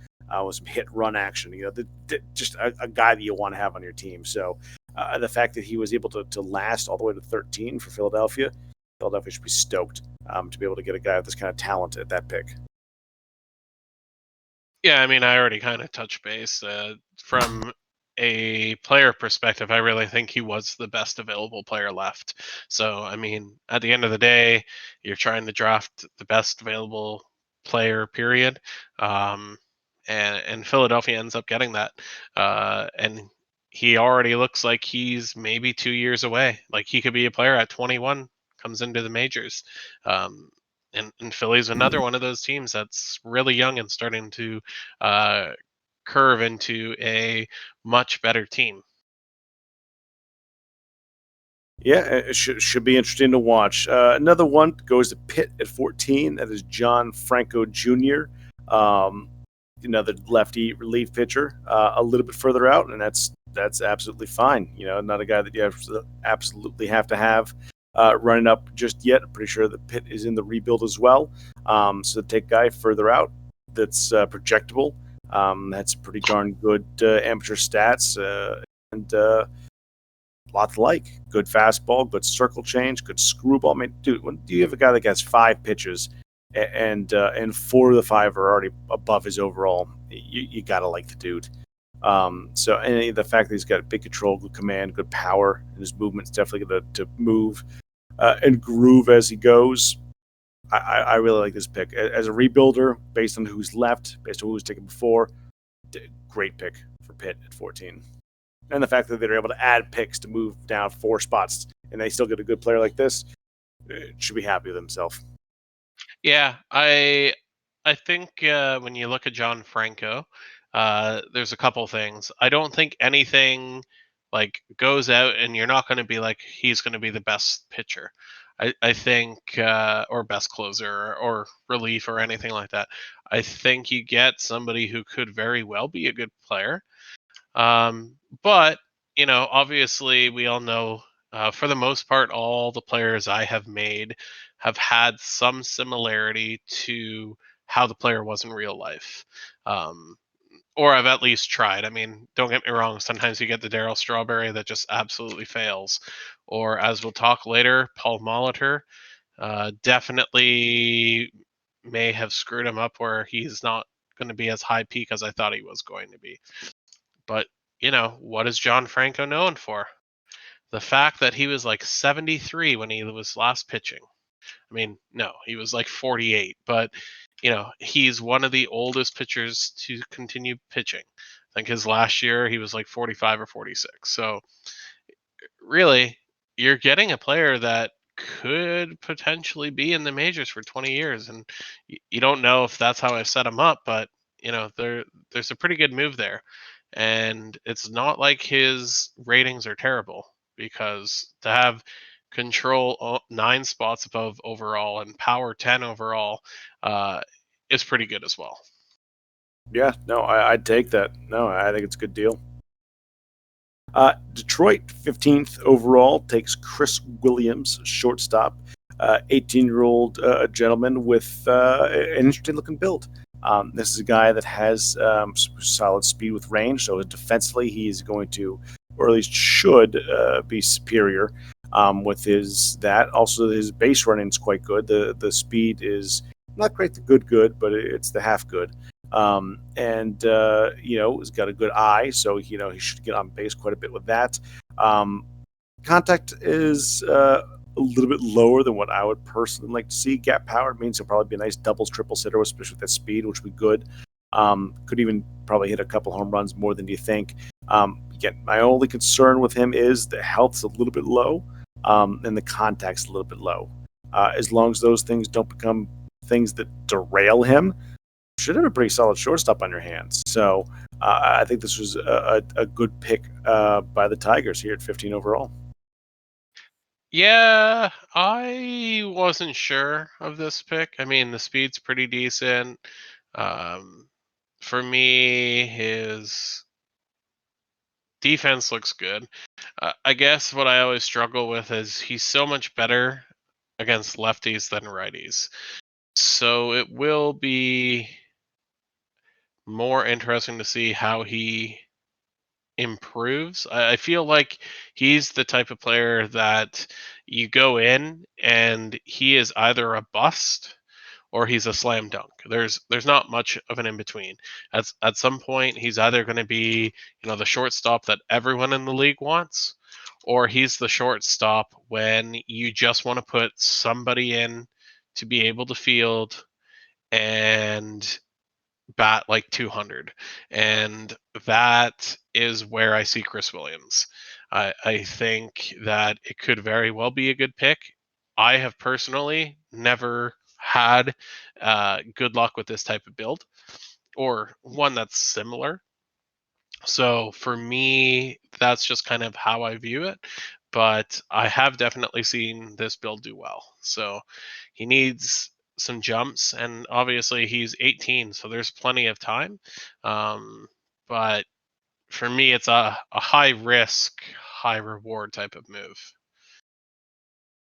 with some hit run action. Just a guy that you want to have on your team. So the fact that he was able to last all the way to 13 for Philadelphia should be stoked to be able to get a guy with this kind of talent at that pick. Yeah, I mean, I already kind of touched base. From a player perspective, I really think he was the best available player left. So, I mean, at the end of the day, you're trying to draft the best available player, period. Um, and Philadelphia ends up getting that. And he already looks like he's maybe 2 years away. Like he could be a player at 21, comes into the majors. Um, and Philly's another one of those teams that's really young and starting to uh, curve into a much better team. Yeah, it should be interesting to watch. Another one goes to Pitt at 14. That is John Franco Jr., um, another lefty relief pitcher, a little bit further out, and that's absolutely fine. Not a guy that you absolutely have to have running up just yet. I'm pretty sure that Pitt is in the rebuild as well. So take a guy further out that's projectable. That's pretty darn good amateur stats, and lot to like. Good fastball, good circle change, good screwball. I mean, dude, when do you have a guy that gets 5 pitches and 4 of the 5 are already above his overall? You gotta like the dude. So and the fact that he's got big control, good command, good power, and his movement's definitely going to move and groove as he goes. I really like this pick as a rebuilder, based on who's left, based on who was taken before. Great pick for Pitt at 14. And the fact that they're able to add picks to move down 4 spots and they still get a good player like this, should be happy with himself. Yeah, I think when you look at John Franco, there's a couple things. I don't think anything like goes out, and you're not going to be like he's going to be the best pitcher. I think or best closer or relief or anything like that. I think you get somebody who could very well be a good player. But obviously, we all know for the most part, all the players I have made have had some similarity to how the player was in real life. Um, or I've at least tried. I mean, don't get me wrong. Sometimes you get the Daryl Strawberry that just absolutely fails. Or as we'll talk later, Paul Molitor definitely may have screwed him up where he's not going to be as high peak as I thought he was going to be. But, what is John Franco known for? The fact that he was like 73 when he was last pitching. I mean, no, he was like 48, but, he's one of the oldest pitchers to continue pitching. I think his last year he was like 45 or 46. So, really, you're getting a player that could potentially be in the majors for 20 years, and you don't know if that's how I set him up, but there's a pretty good move there, and it's not like his ratings are terrible because to have control 9 spots above overall and power 10 overall uh, is pretty good as well. Yeah, no, I'd take that. No, I think it's a good deal. Detroit, 15th overall, takes Chris Williams, shortstop, 18-year-old gentleman with an interesting looking build. This is a guy that has solid speed with range, so defensively he's going to, or at least should, be superior with his that. Also, his base running is quite good. The speed is not quite the good, but it's the half good. And he's got a good eye, so he should get on base quite a bit with that. Contact is a little bit lower than what I would personally like to see. Gap power means he'll probably be a nice doubles, triple hitter, especially with that speed, which would be good. Could even probably hit a couple home runs more than you think. Again, my only concern with him is the health's a little bit low, and the contact's a little bit low. As long as those things don't become things that derail him, should have a pretty solid shortstop on your hands. So I think this was a good pick by the Tigers here at 15 overall. Yeah, I wasn't sure of this pick. I mean, the speed's pretty decent. Um, for me, his defense looks good. I guess what I always struggle with is he's so much better against lefties than righties. So it will be more interesting to see how he improves. I feel like he's the type of player that you go in and he is either a bust or he's a slam dunk. There's not much of an in between. At some point he's either going to be, the shortstop that everyone in the league wants, or he's the shortstop when you just want to put somebody in to be able to field and bat like 200. And that is where I see Chris Williams. I think that it could very well be a good pick. I have personally never had good luck with this type of build or one that's similar. So for me, that's just kind of how I view it. But I have definitely seen this build do well. So he needs some jumps, and obviously he's 18, so there's plenty of time. Um, but for me, it's a high risk, high reward type of move.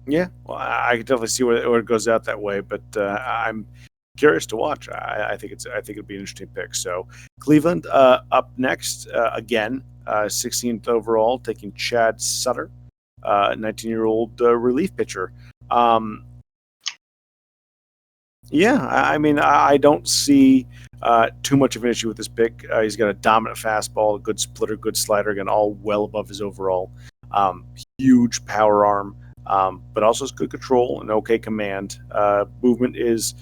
Yeah, well, I can definitely see where it goes out that way, but I'm curious to watch. I think it'd be an interesting pick. So Cleveland up next again, 16th overall, taking Chad Sutter, 19-year-old relief pitcher. Um, yeah, I mean, I don't see too much of an issue with this pick. He's got a dominant fastball, a good splitter, good slider, again, all well above his overall. Huge power arm, but also has good control and okay command. Movement is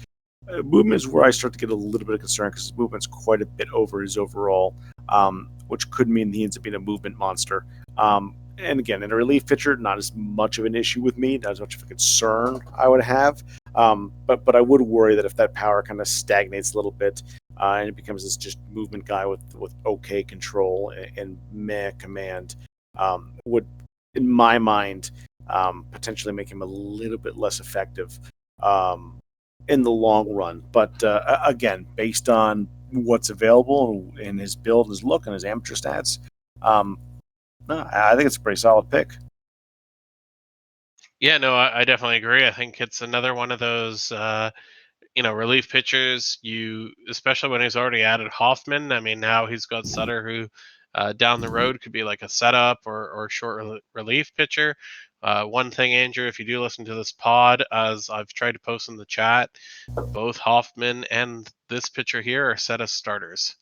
where I start to get a little bit of concern because his movement's quite a bit over his overall, which could mean he ends up being a movement monster. And again, in a relief pitcher, not as much of an issue with me, not as much of a concern I would have. But I would worry that if that power kind of stagnates a little bit and it becomes this just movement guy with okay control and meh command, would, in my mind, potentially make him a little bit less effective in the long run. But again, based on what's available in his build, his look, and his amateur stats, no, I think it's a pretty solid pick. Yeah, no, I definitely agree. I think it's another one of those relief pitchers. You, especially when he's already added Hoffman. I mean, now he's got Sutter, who down the road could be like a setup or short relief pitcher. One thing, Andrew, if you do listen to this pod, as I've tried to post in the chat, both Hoffman and this pitcher here are set as starters.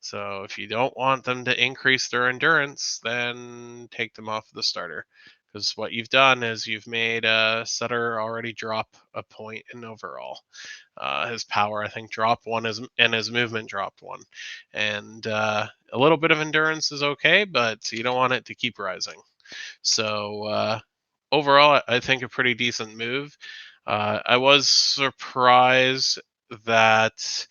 So if you don't want them to increase their endurance, then take them off the starter. Because what you've done is you've made Sutter already drop a point in overall. His power, I think, dropped one, and his movement dropped one. And a little bit of endurance is okay, but you don't want it to keep rising. So overall, I think a pretty decent move. I was surprised that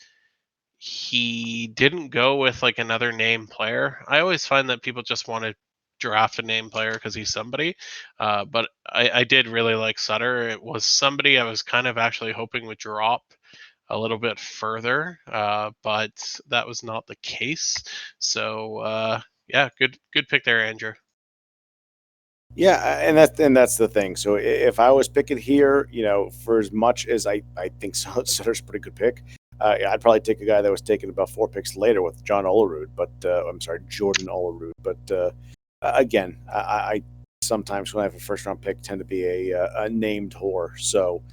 he didn't go with like another name player. I always find that people just want to draft a name player because he's somebody. But I did really like Sutter. It was somebody I was kind of actually hoping would drop a little bit further, but that was not the case. So yeah, good pick there, Andrew. Yeah, and that's the thing. So if I was picking here, for as much as I think Sutter's a pretty good pick, I'd probably take a guy that was taken about 4 picks later with John Olerud, but I'm sorry, Jordan Olerud. But again, I sometimes when I have a first round pick tend to be a named whore. So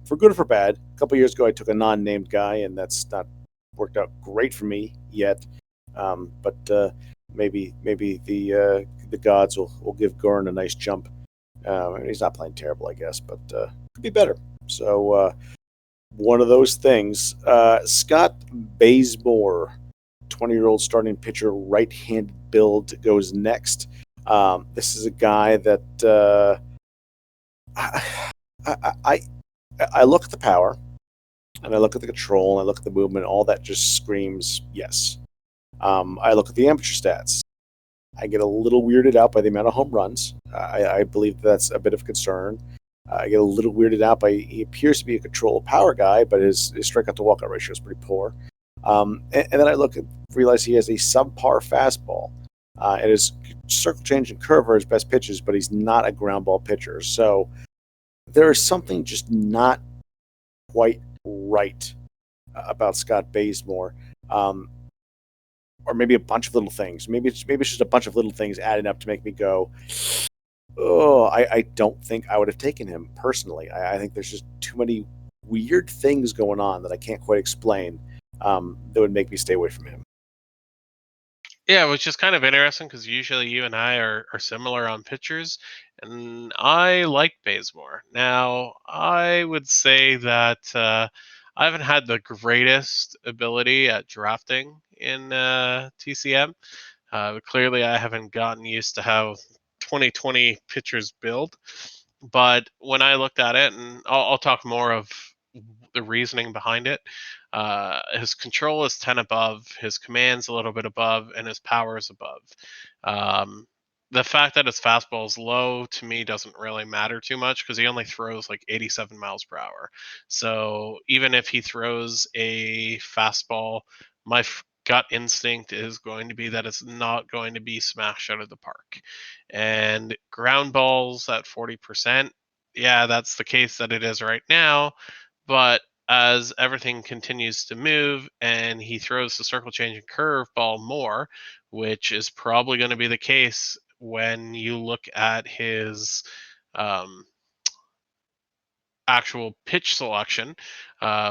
for good or for bad, a couple years ago I took a non-named guy, and that's not worked out great for me yet. But maybe the gods will give Gurn a nice jump. He's not playing terrible, I guess, but could be better. So one of those things. Scott Bazemore, 20-year-old starting pitcher, right-handed build, goes next. This is a guy that I look at the power. and I look at the control, and I look at the movement. All that just screams yes. I look at the amateur stats. I get a little weirded out by the amount of home runs. I believe that's a bit of concern. I get a little weirded out by he appears to be a control power guy, but his strikeout to walkout ratio is pretty poor. And then I look and realize he has a subpar fastball. And his circle change and curve are his best pitches, but he's not a ground ball pitcher. So there is something just not quite right about Scott Bazemore. Um, or maybe a bunch of little things. Maybe it's just a bunch of little things adding up to make me go, oh, I don't think I would have taken him personally. I think there's just too many weird things going on that I can't quite explain that would make me stay away from him. Yeah, which is kind of interesting because usually you and I are similar on pitchers, and I like Bazemore. Now, I would say that I haven't had the greatest ability at drafting in TCM. Clearly, I haven't gotten used to how 2020 pitchers build. But when I looked at it, and I'll talk more of the reasoning behind it, his control is 10 above, his command's a little bit above, and his power is above. Um, the fact that his fastball is low to me doesn't really matter too much because he only throws like 87 miles per hour. So even if he throws a fastball, my gut instinct is going to be that it's not going to be smashed out of the park. And ground balls at 40%, yeah, that's the case that it is right now. But as everything continues to move and he throws the circle change and curve ball more, which is probably going to be the case when you look at his um, actual pitch selection,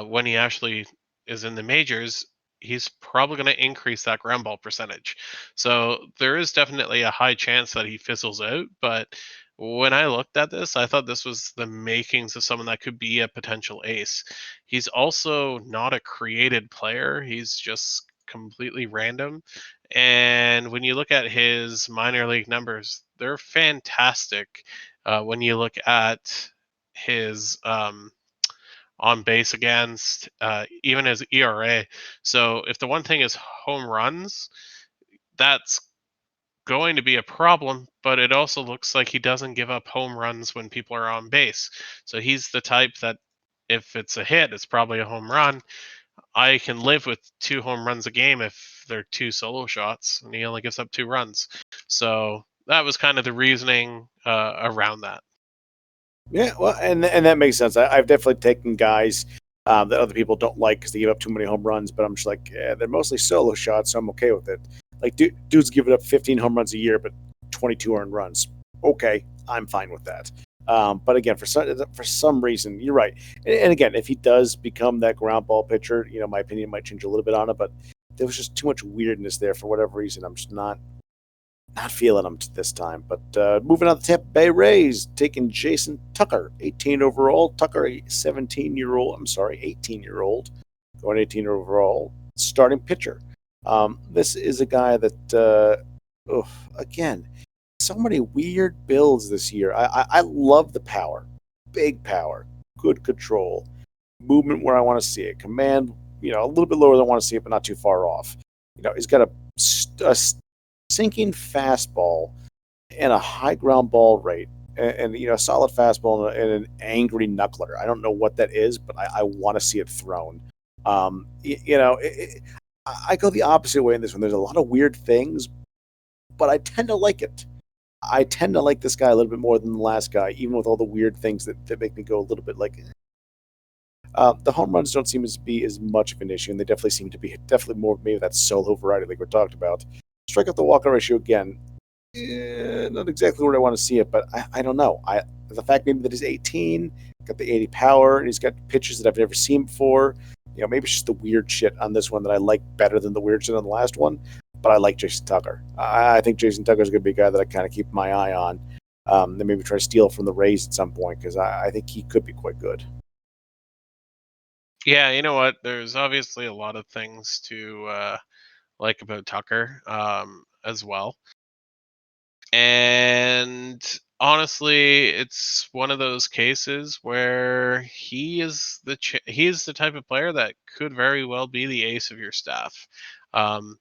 when he actually is in the majors, he's probably going to increase that ground ball percentage. So there is definitely a high chance that he fizzles out. But when I looked at this, I thought this was the makings of someone that could be a potential ace. He's also not a created player, he's just completely random. And when you look at his minor league numbers, they're fantastic. When you look at his on base against, even his ERA. So if the one thing is home runs, that's going to be a problem, but it also looks like he doesn't give up home runs when people are on base. So he's the type that if it's a hit, it's probably a home run. I can live with 2 home runs a game if they're 2 solo shots, and he only gives up 2 runs. So that was kind of the reasoning around that. Yeah, well, and that makes sense. I've definitely taken guys that other people don't like because they give up too many home runs, but I'm just like, yeah, they're mostly solo shots, so I'm okay with it. Like, dude's giving up 15 home runs a year, but 22 earned runs. Okay, I'm fine with that. But again, for some reason, you're right. And again, if he does become that ground ball pitcher, my opinion might change a little bit on it. But there was just too much weirdness there for whatever reason. I'm just not feeling them this time. But moving on to Tampa Bay Rays, taking Jason Tucker, 18 overall. Tucker, a 17-year-old, I'm sorry, 18-year-old, going 18 overall, starting pitcher. This is a guy that, again, so many weird builds this year. I love the power, big power, good control, movement where I want to see it, command, a little bit lower than I want to see it, but not too far off. He's got a sinking fastball and a high ground ball rate, and a solid fastball and an angry knuckler. I don't know what that is, but I want to see it thrown. I go the opposite way in this one. There's a lot of weird things, but I tend to like it. I tend to like this guy a little bit more than the last guy, even with all the weird things that make me go a little bit like. The home runs don't seem to be as much of an issue, and they definitely seem to be definitely more maybe that solo variety like we talked about. Strikeout the walkout ratio again, not exactly where I want to see it, but I don't know. The fact maybe that he's 18, got the 80 power, and he's got pitches that I've never seen before. Maybe it's just the weird shit on this one that I like better than the weird shit on the last one. But I like Jason Tucker. I think Jason Tucker is going to be a guy that I kind of keep my eye on. Then maybe try to steal from the Rays at some point because I think he could be quite good. Yeah, you know what? There's obviously a lot of things to like about Tucker as well. And honestly, it's one of those cases where he is the type of player that could very well be the ace of your staff. Um,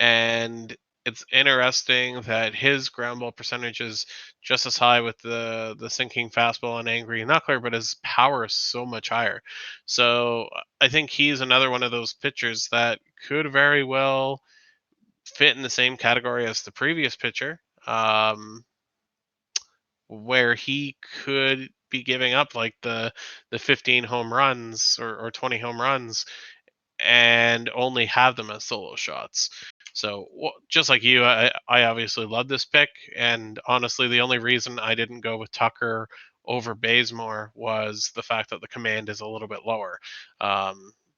and it's interesting that his ground ball percentage is just as high with the sinking fastball and angry knuckler, but his power is so much higher. So I think he's another one of those pitchers that could very well fit in the same category as the previous pitcher, where he could be giving up like the 15 home runs or 20 home runs and only have them as solo shots. So just like you, I obviously love this pick, and honestly, the only reason I didn't go with Tucker over Bazemore was the fact that the command is a little bit lower,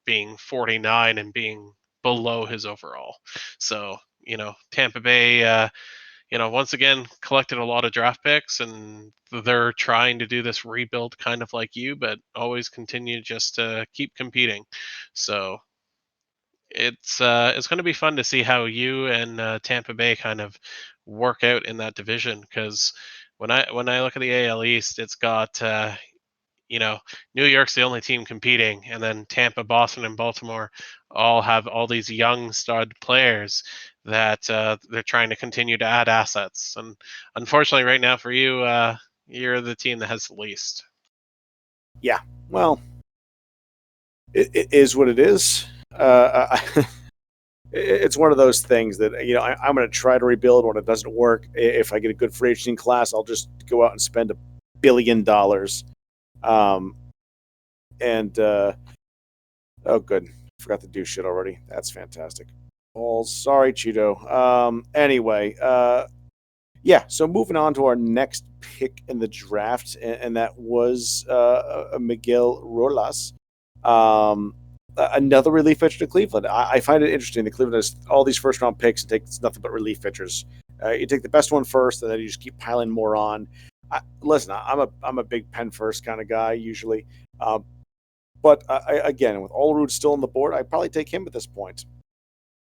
being 49 and being below his overall. So Tampa Bay, once again collected a lot of draft picks, and they're trying to do this rebuild kind of like you, but always continue just to keep competing. So it's going to be fun to see how you and Tampa Bay kind of work out in that division because when I look at the AL East, it's got you know New York's the only team competing, and then Tampa, Boston, and Baltimore all have all these young stud players that they're trying to continue to add assets. And unfortunately, right now for you, you're the team that has the least. Yeah, well, it is what it is. It's one of those things that I'm going to try to rebuild when it doesn't work. If I get a good free agency class, I'll just go out and spend $1 billion. Um, and oh, good, forgot to do shit already. That's fantastic. Oh, sorry, Cheeto. Anyway, yeah. So moving on to our next pick in the draft, and that was Miguel Rojas. Another relief pitcher to Cleveland. I find it interesting that Cleveland has all these first round picks and takes nothing but relief pitchers. You take the best one first, and then you just keep piling more on. Listen, I'm a big pen first kind of guy usually, but again, with Allrood still on the board, I'd probably take him at this point.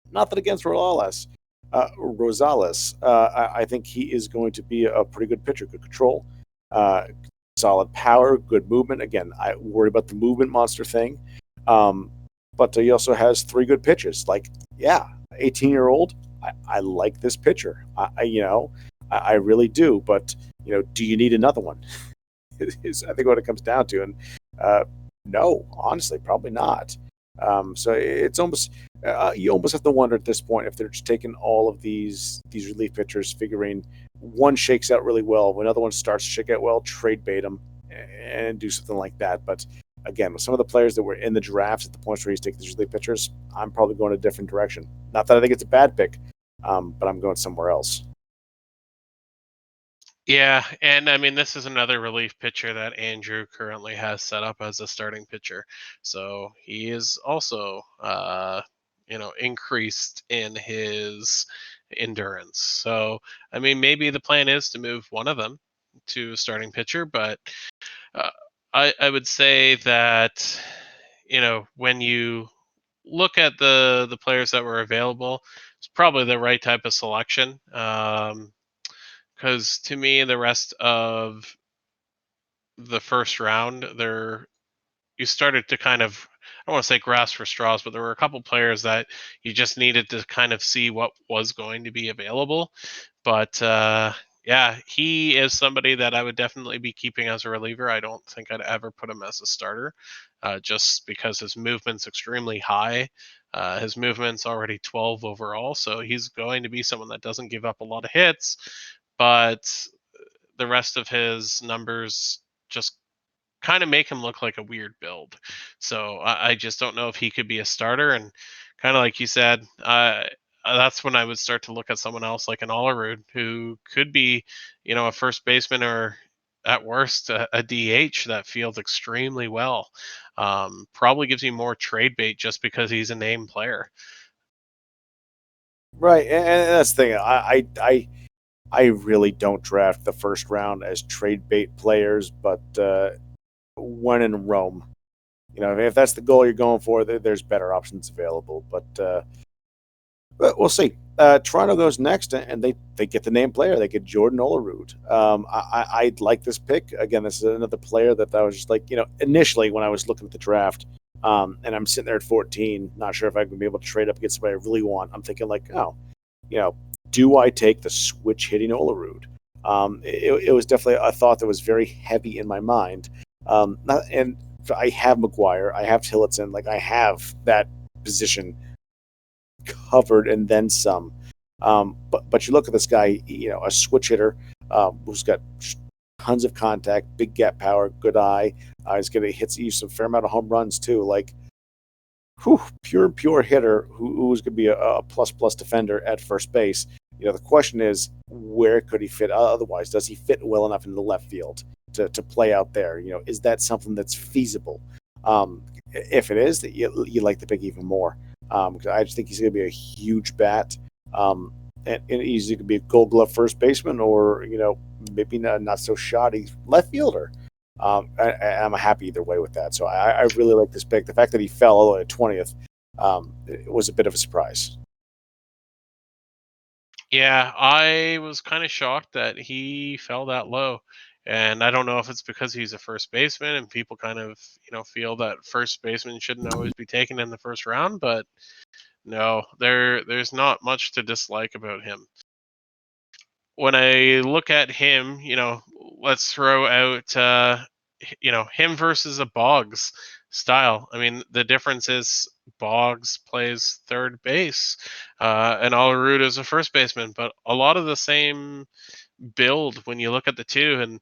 Nothing against Rosales. I think he is going to be a pretty good pitcher, good control, uh, solid power, good movement. Again, I worry about the movement monster thing. Um, but he also has three good pitches. Like, yeah, 18-year-old, I like this pitcher. I really do. But do you need another one? Is I think what it comes down to, and uh, no, honestly, probably not. So it's almost you almost have to wonder at this point if they're just taking all of these relief pitchers, figuring one shakes out really well, when another one starts to shake out well, trade bait them and do something like that. But again, with some of the players that were in the drafts at the points where he's taking these relief pitchers, I'm probably going a different direction. Not that I think it's a bad pick, but I'm going somewhere else. Yeah, and I mean this is another relief pitcher that Andrew currently has set up as a starting pitcher. So he is also increased in his endurance. So I mean maybe the plan is to move one of them to starting pitcher, but uh, I would say that when you look at the players that were available, it's probably the right type of selection. Because to me, the rest of the first round, there you started to kind of, I don't want to say grasp for straws, but there were a couple players that you just needed to kind of see what was going to be available. But yeah, he is somebody that I would definitely be keeping as a reliever. I don't think I'd ever put him as a starter, just because his movement's extremely high. His movement's already 12 overall, so he's going to be someone that doesn't give up a lot of hits, but the rest of his numbers just kind of make him look like a weird build. So I just don't know if he could be a starter. And kind of like you said, that's when I would start to look at someone else like an Olerud who could be, a first baseman or at worst a DH that fields extremely well. Probably gives you more trade bait just because he's a name player. Right, and that's the thing. I really don't draft the first round as trade bait players, but when in Rome, if that's the goal you're going for, there's better options available. But But we'll see. Toronto goes next, and they get the name player. They get Jordan Olerud. I like this pick. Again, this is another player that I was just like, initially when I was looking at the draft, and I'm sitting there at 14, not sure if I can be able to trade up and get somebody I really want. I'm thinking like, oh, you know, do I take the switch hitting Olerud? It was definitely a thought that was very heavy in my mind. And I have McGuire, I have Tillotson, like I have that position covered and then some. But you look at this guy, a switch hitter who's got tons of contact, big gap power, good eye. He's going to hit you some fair amount of home runs too. Like, whew, pure hitter who's going to be a plus plus defender at first base. The question is, where could he fit otherwise? Does he fit well enough in the left field to play out there? Is that something that's feasible? If it is, you like the pick even more. I just think he's going to be a huge bat. And he's going to be a gold glove first baseman or, maybe not so shoddy left fielder. I'm happy either way with that. So I really like this pick. The fact that he fell all the way to 20th it was a bit of a surprise. Yeah, I was kind of shocked that he fell that low. And I don't know if it's because he's a first baseman and people kind of, feel that first baseman shouldn't always be taken in the first round, but no, there's not much to dislike about him. When I look at him, let's throw out him versus a Boggs style. I mean, the difference is Boggs plays third base, and Alarud is a first baseman, but a lot of the same build when you look at the two. And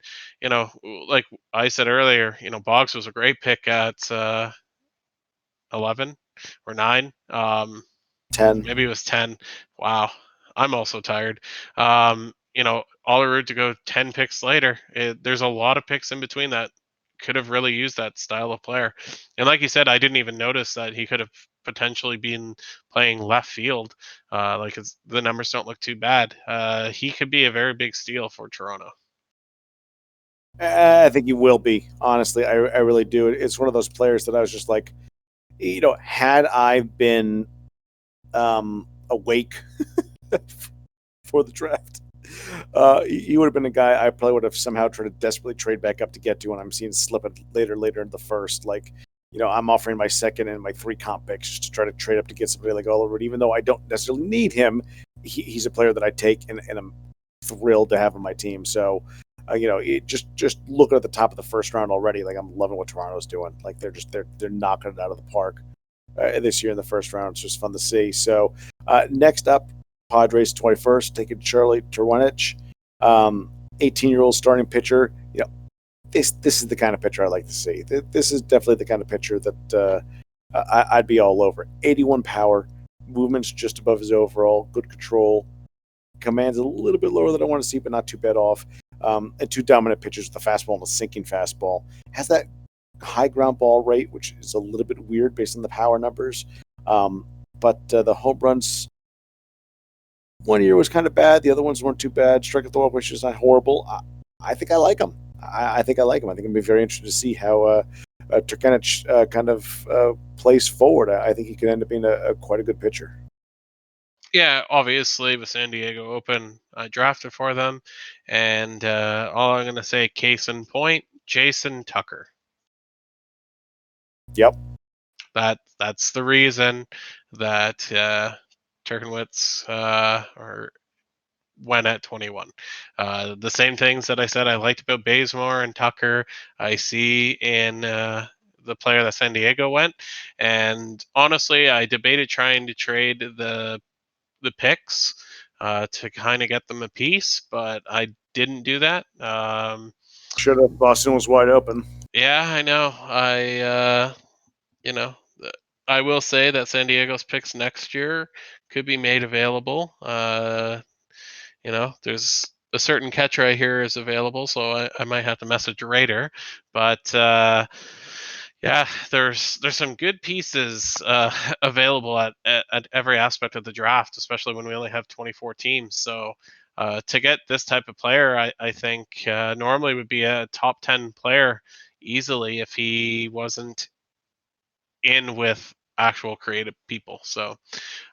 like I said earlier, Boggs was a great pick at 11 or 9. 10. Maybe it was 10. Wow. I'm also tired. Olerud to go 10 picks later. There's a lot of picks in between that could have really used that style of player. And like you said, I didn't even notice that he could have potentially been playing left field. The numbers don't look too bad. He could be a very big steal for Toronto. I think he will be. Honestly, I really do. It's one of those players that I was just like, had I been awake for the draft, he would have been a guy I probably would have somehow tried to desperately trade back up to get to when I'm seeing slip it later in the first. Like, I'm offering my second and my 3 comp picks just to try to trade up to get somebody like Oliver, even though I don't necessarily need him. He's a player that I take and I'm thrilled to have on my team. So, just looking at the top of the first round already, like I'm loving what Toronto's doing. Like they're knocking it out of the park this year in the first round. It's just fun to see. So next up, Padres 21st, taking Charlie Terwenich, 18-year-old starting pitcher. This is the kind of pitcher I like to see. This is definitely the kind of pitcher that I'd be all over. 81 power, movements just above his overall, good control, commands a little bit lower than I want to see, but not too bad off. And 2 dominant pitches with the fastball and the sinking fastball. Has that high ground ball rate, which is a little bit weird based on the power numbers. But the home runs one year was kind of bad. The other ones weren't too bad. Strike at the wall, which is not horrible. I think I like him. I think I like him. I think it'll be very interesting to see how Turkanich kind of plays forward. I think he could end up being quite a good pitcher. Yeah, obviously with San Diego Open, I drafted for them, and all I'm gonna say, case in point, Jason Tucker. Yep. That's the reason that Turkenwitz or went at 21. The same things that I said I liked about Bazemore and Tucker, I see in the player that San Diego went. And honestly, I debated trying to trade the picks to kind of get them a piece, but I didn't do that. Should have. Boston was wide open. Yeah, I know. You know, I will say that San Diego's picks next year could be made available. There's a certain catcher I hear is available, so I might have to message Raider. But yeah, there's some good pieces available at every aspect of the draft, especially when we only have 24 teams. So to get this type of player, I think normally would be a top 10 player easily if he wasn't in with actual creative people. So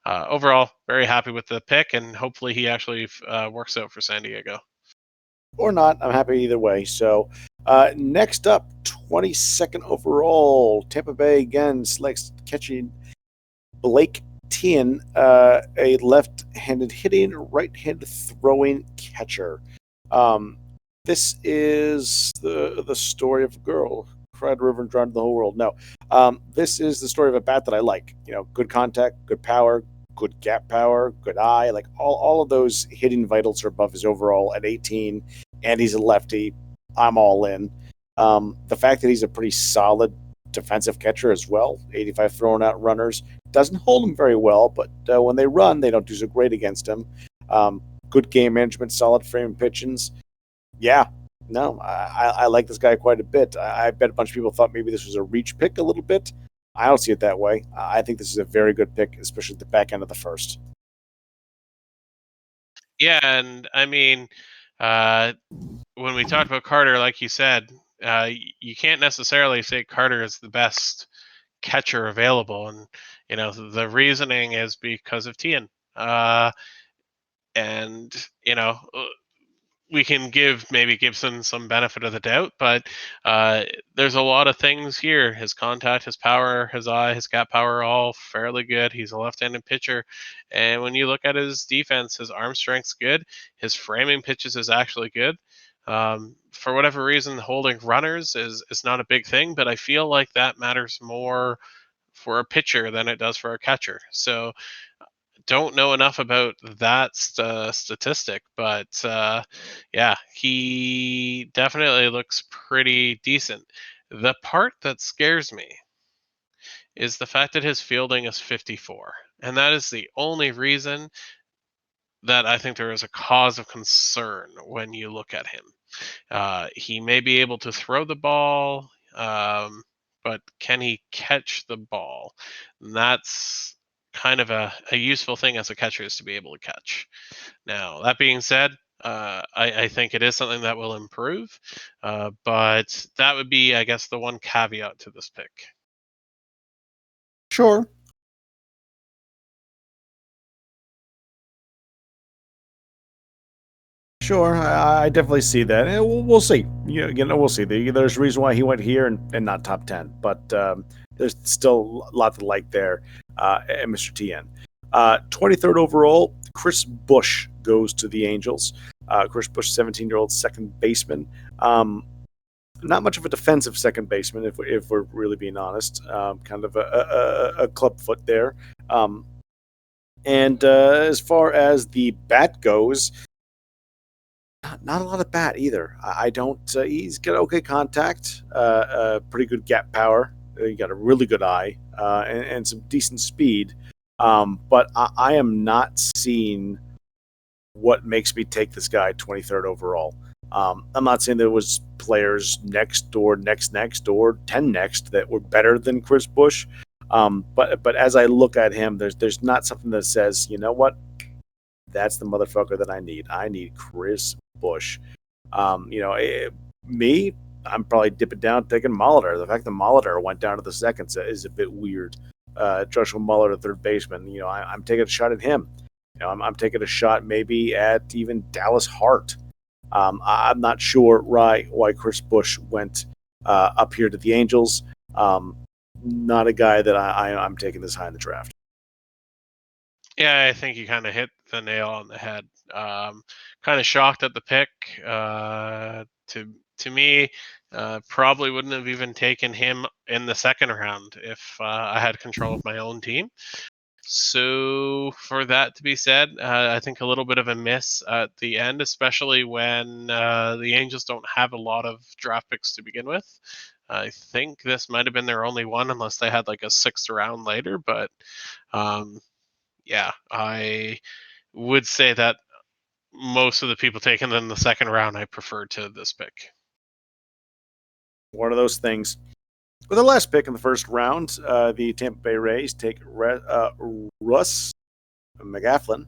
overall, very happy with the pick, and hopefully he actually works out for San Diego. Or not. I'm happy either way. So, next up, 22nd overall, Tampa Bay again selects catching Blake Tien, a left-handed hitting, right-handed throwing catcher. Um, this is the story of a girl who cried a river and drowned the whole world. No, this is the story of a bat that I like. Good contact, good power, good gap power, good eye. Like all of those hitting vitals are above his overall at 18, and he's a lefty. I'm all in. The fact that he's a pretty solid defensive catcher as well, 85 throwing out runners, doesn't hold him very well, but when they run, they don't do so great against him. Good game management, solid frame pitchings. Yeah, no, I like this guy quite a bit. I bet a bunch of people thought maybe this was a reach pick a little bit. I don't see it that way. I think this is a very good pick, especially at the back end of the first. Yeah, and I mean, uh, when we talked about Carter, like you said, you can't necessarily say Carter is the best catcher available, and the reasoning is because of Tien. And we can give maybe Gibson some benefit of the doubt, but there's a lot of things here. His contact, his power, his eye, his gap power, are all fairly good. He's a left-handed pitcher, and when you look at his defense, his arm strength's good. His framing pitches is actually good. For whatever reason, holding runners is not a big thing, but I feel like that matters more for a pitcher than it does for a catcher. So don't know enough about that statistic, but yeah, he definitely looks pretty decent. The part that scares me is the fact that his fielding is 54, and that is the only reason that I think there is a cause of concern when you look at him. He may be able to throw the ball, but can he catch the ball? And that's kind of a useful thing as a catcher is to be able to catch. Now, that being said, I think it is something that will improve, but that would be, I guess, the one caveat to this pick. Sure. Sure, I definitely see that. And we'll see. We'll see. There's a reason why he went here and not top 10, but there's still a lot to like there, and Mr. TN. 23rd overall, Chris Bush goes to the Angels. Chris Bush, 17-year-old second baseman. Not much of a defensive second baseman, if we're really being honest. Kind of a club foot there. And as far as the bat goes, not a lot of bat either. I don't. He's got okay contact, pretty good gap power. He got a really good eye, and some decent speed. But I am not seeing what makes me take this guy 23rd overall. I'm not saying there was players next or next or 10 next that were better than Chris Bush. But as I look at him, there's not something that says, you know what, that's the motherfucker that I need. I need Chris Bush. Me, I'm probably dipping down taking Molitor. The fact that Molitor went down to the seconds is a bit weird. Joshua Molitor, third baseman. I'm taking a shot at him. I'm taking a shot maybe at even Dallas Hart. I'm not sure why Chris Bush went up here to the Angels. Not a guy that I'm taking this high in the draft. Yeah, I think you kind of hit the nail on the head. Kind of shocked at the pick. To me, probably wouldn't have even taken him in the second round if I had control of my own team. So for that to be said, I think a little bit of a miss at the end, especially when the Angels don't have a lot of draft picks to begin with. I think this might have been their only one, unless they had like a sixth round later. But um, yeah, I would say that most of the people taken in the second round, I preferred to this pick. One of those things. With the last pick in the first round, the Tampa Bay Rays take Russ McGafflin,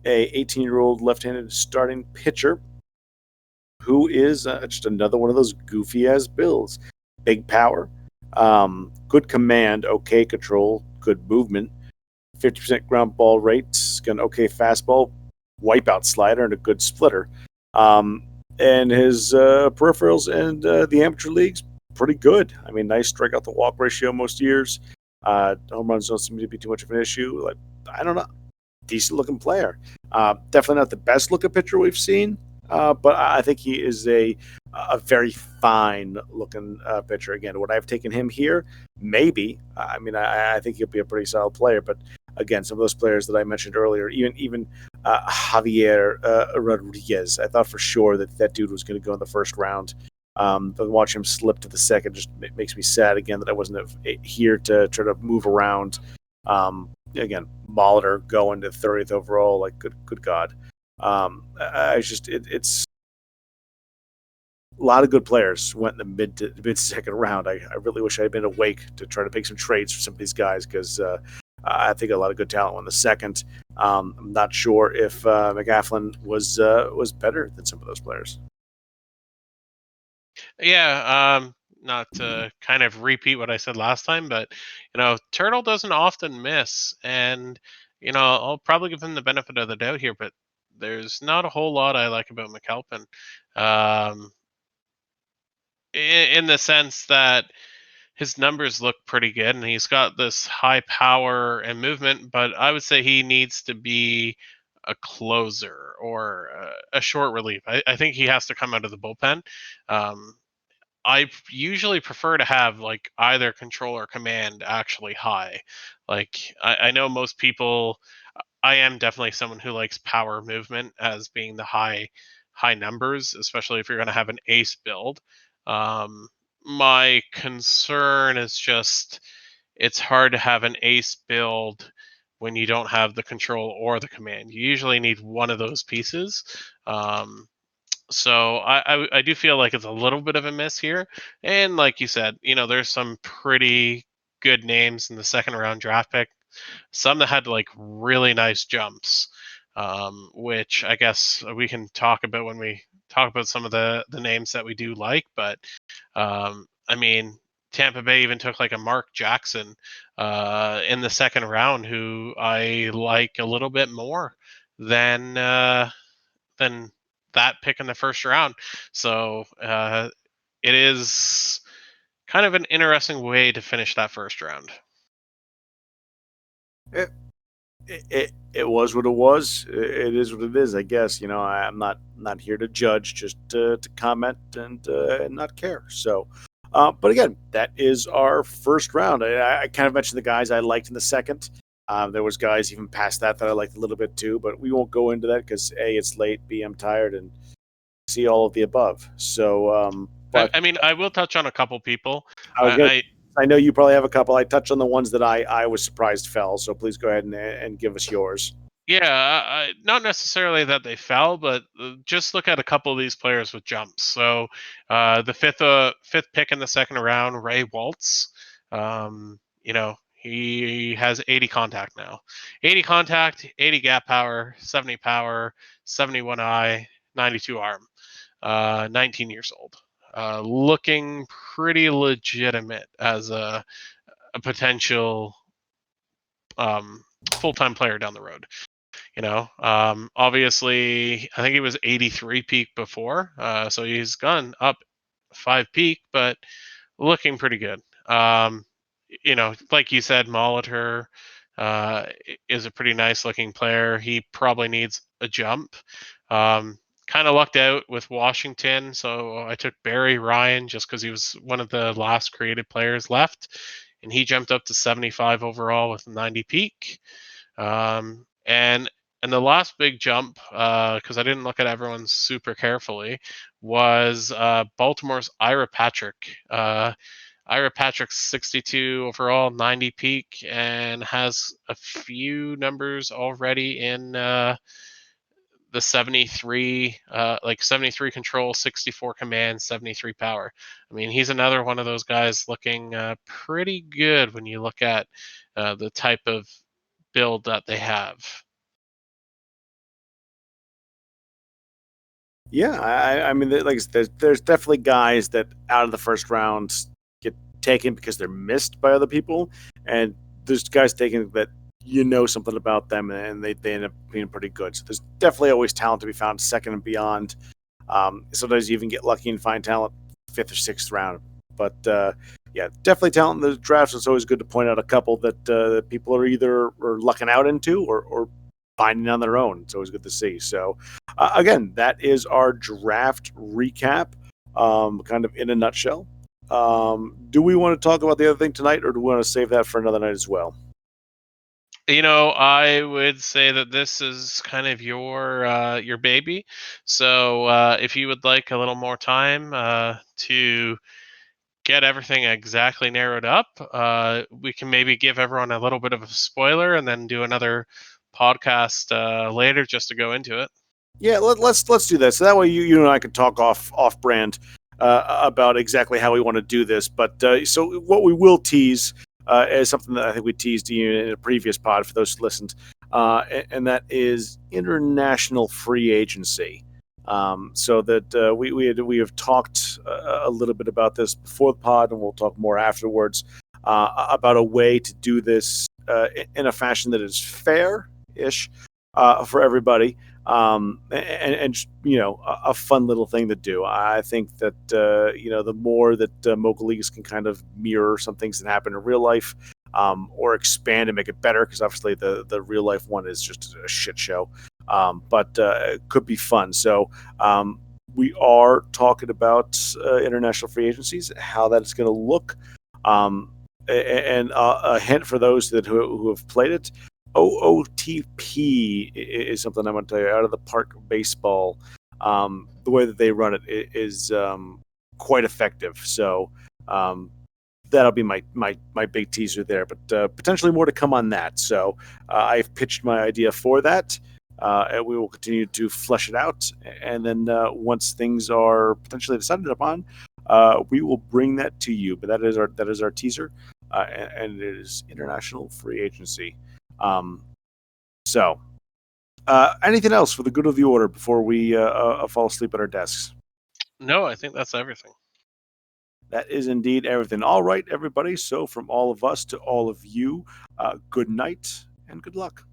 a 18-year-old left-handed starting pitcher who is just another one of those goofy-ass Bills. Big power, Good command, okay control, good movement, 50% ground ball rate, got an okay fastball, wipeout slider, and a good splitter. Um, and his peripherals and the amateur leagues, pretty good. I mean, nice strikeout to walk ratio most years. Home runs don't seem to be too much of an issue. Like, I don't know, decent looking player. Definitely not the best looking pitcher we've seen, but I think he is a very fine looking pitcher. Again, would I have taken him here? Maybe. I mean, I think he'll be a pretty solid player, but again, some of those players that I mentioned earlier, even Javier Rodriguez, I thought for sure that that dude was going to go in the first round. But watch him slip to the second just makes me sad again that I wasn't here to try to move around. Again, Molitor going to 30th overall, like good God. It's a lot of good players went in the mid second round. I really wish I had been awake to try to make some trades for some of these guys because I think a lot of good talent went in the second. I'm not sure if McGafflin was better than some of those players. Yeah, not to kind of repeat what I said last time, but Turtle doesn't often miss, and I'll probably give him the benefit of the doubt here, but there's not a whole lot I like about McAlpin, um, in the sense that his numbers look pretty good, and he's got this high power and movement, but I would say he needs to be a closer or a short relief. I think he has to come out of the bullpen. Um, I usually prefer to have like either control or command actually high. Like I know most people. I am definitely someone who likes power movement as being the high numbers, especially if you're going to have an ace build. Um, my concern is just it's hard to have an ace build when you don't have the control or the command. You usually need one of those pieces. Um, so I do feel like it's a little bit of a miss here. And like you said, there's some pretty good names in the second round draft pick. Some that had like really nice jumps, which I guess we can talk about when we talk about some of the names that we do like. But I mean, Tampa Bay even took like a Mark Jackson in the second round, who I like a little bit more than than that pick in the first round. So it is kind of an interesting way to finish that first round. It was what it was. It is what it is. I guess I'm not here to judge, just to comment and not care. So, but again, that is our first round. I kind of mentioned the guys I liked in the second. There was guys even past that I liked a little bit too, but we won't go into that because A, it's late, B, I'm tired, and C, all of the above. So, but I mean, I will touch on a couple people. I was gonna. I I know you probably have a couple. I touched on the ones that I was surprised fell. So please go ahead and give us yours. Yeah, not necessarily that they fell, but just look at a couple of these players with jumps. So the fifth pick in the second round, Ray Waltz. He has 80 contact now, 80 contact, 80 gap power, 70 power, 71 eye, 92 arm. 19 years old. Looking pretty legitimate as a potential full time player down the road. Obviously, I think he was 83 peak before, so he's gone up 5 peak, but looking pretty good. Like you said, Molitor is a pretty nice looking player. He probably needs a jump. Um, kind of lucked out with Washington, so I took Barry Ryan just because he was one of the last created players left, and he jumped up to 75 overall with 90 peak. And the last big jump, because I didn't look at everyone super carefully, was Baltimore's Ira Patrick. Ira Patrick's 62 overall, 90 peak, and has a few numbers already in the 73, like 73 control, 64 command, 73 power. I mean, he's another one of those guys looking pretty good when you look at the type of build that they have. Yeah, I mean, like there's definitely guys that out of the first round get taken because they're missed by other people, and there's guys taken that something about them, and they end up being pretty good. So there's definitely always talent to be found second and beyond. Sometimes you even get lucky and find talent fifth or sixth round. But yeah, definitely talent in the drafts. It's always good to point out a couple that people are either lucking out into or finding on their own. It's always good to see. So again, that is our draft recap, kind of in a nutshell. Do we want to talk about the other thing tonight, or do we want to save that for another night as well? I would say that this is kind of your baby. So if you would like a little more time to get everything exactly narrowed up, we can maybe give everyone a little bit of a spoiler and then do another podcast later just to go into it. Yeah, let's do that. So that way you and I can talk off brand about exactly how we want to do this. But so what we will tease is something that I think we teased you in a previous pod for those who listened, and that is international free agency. So that we have talked a little bit about this before the pod, and we'll talk more afterwards about a way to do this in a fashion that is fair ish for everybody, and a fun little thing to do. I think that the more that mogul leagues can kind of mirror some things that happen in real life, or expand and make it better, because obviously the real life one is just a shit show, but it could be fun. So we are talking about international free agencies, how that's going to look. And a hint for those who have played it: OOTP is something I'm going to tell you. Out of the park baseball, the way that they run it is quite effective. So that'll be my big teaser there. But potentially more to come on that. So I've pitched my idea for that. And we will continue to flesh it out. And then once things are potentially decided upon, we will bring that to you. But that is our teaser, and it is international free agency. Um, so, anything else for the good of the order before we fall asleep at our desks? No, I think that's everything. That is indeed everything. All right, everybody. So, from all of us to all of you, good night and good luck.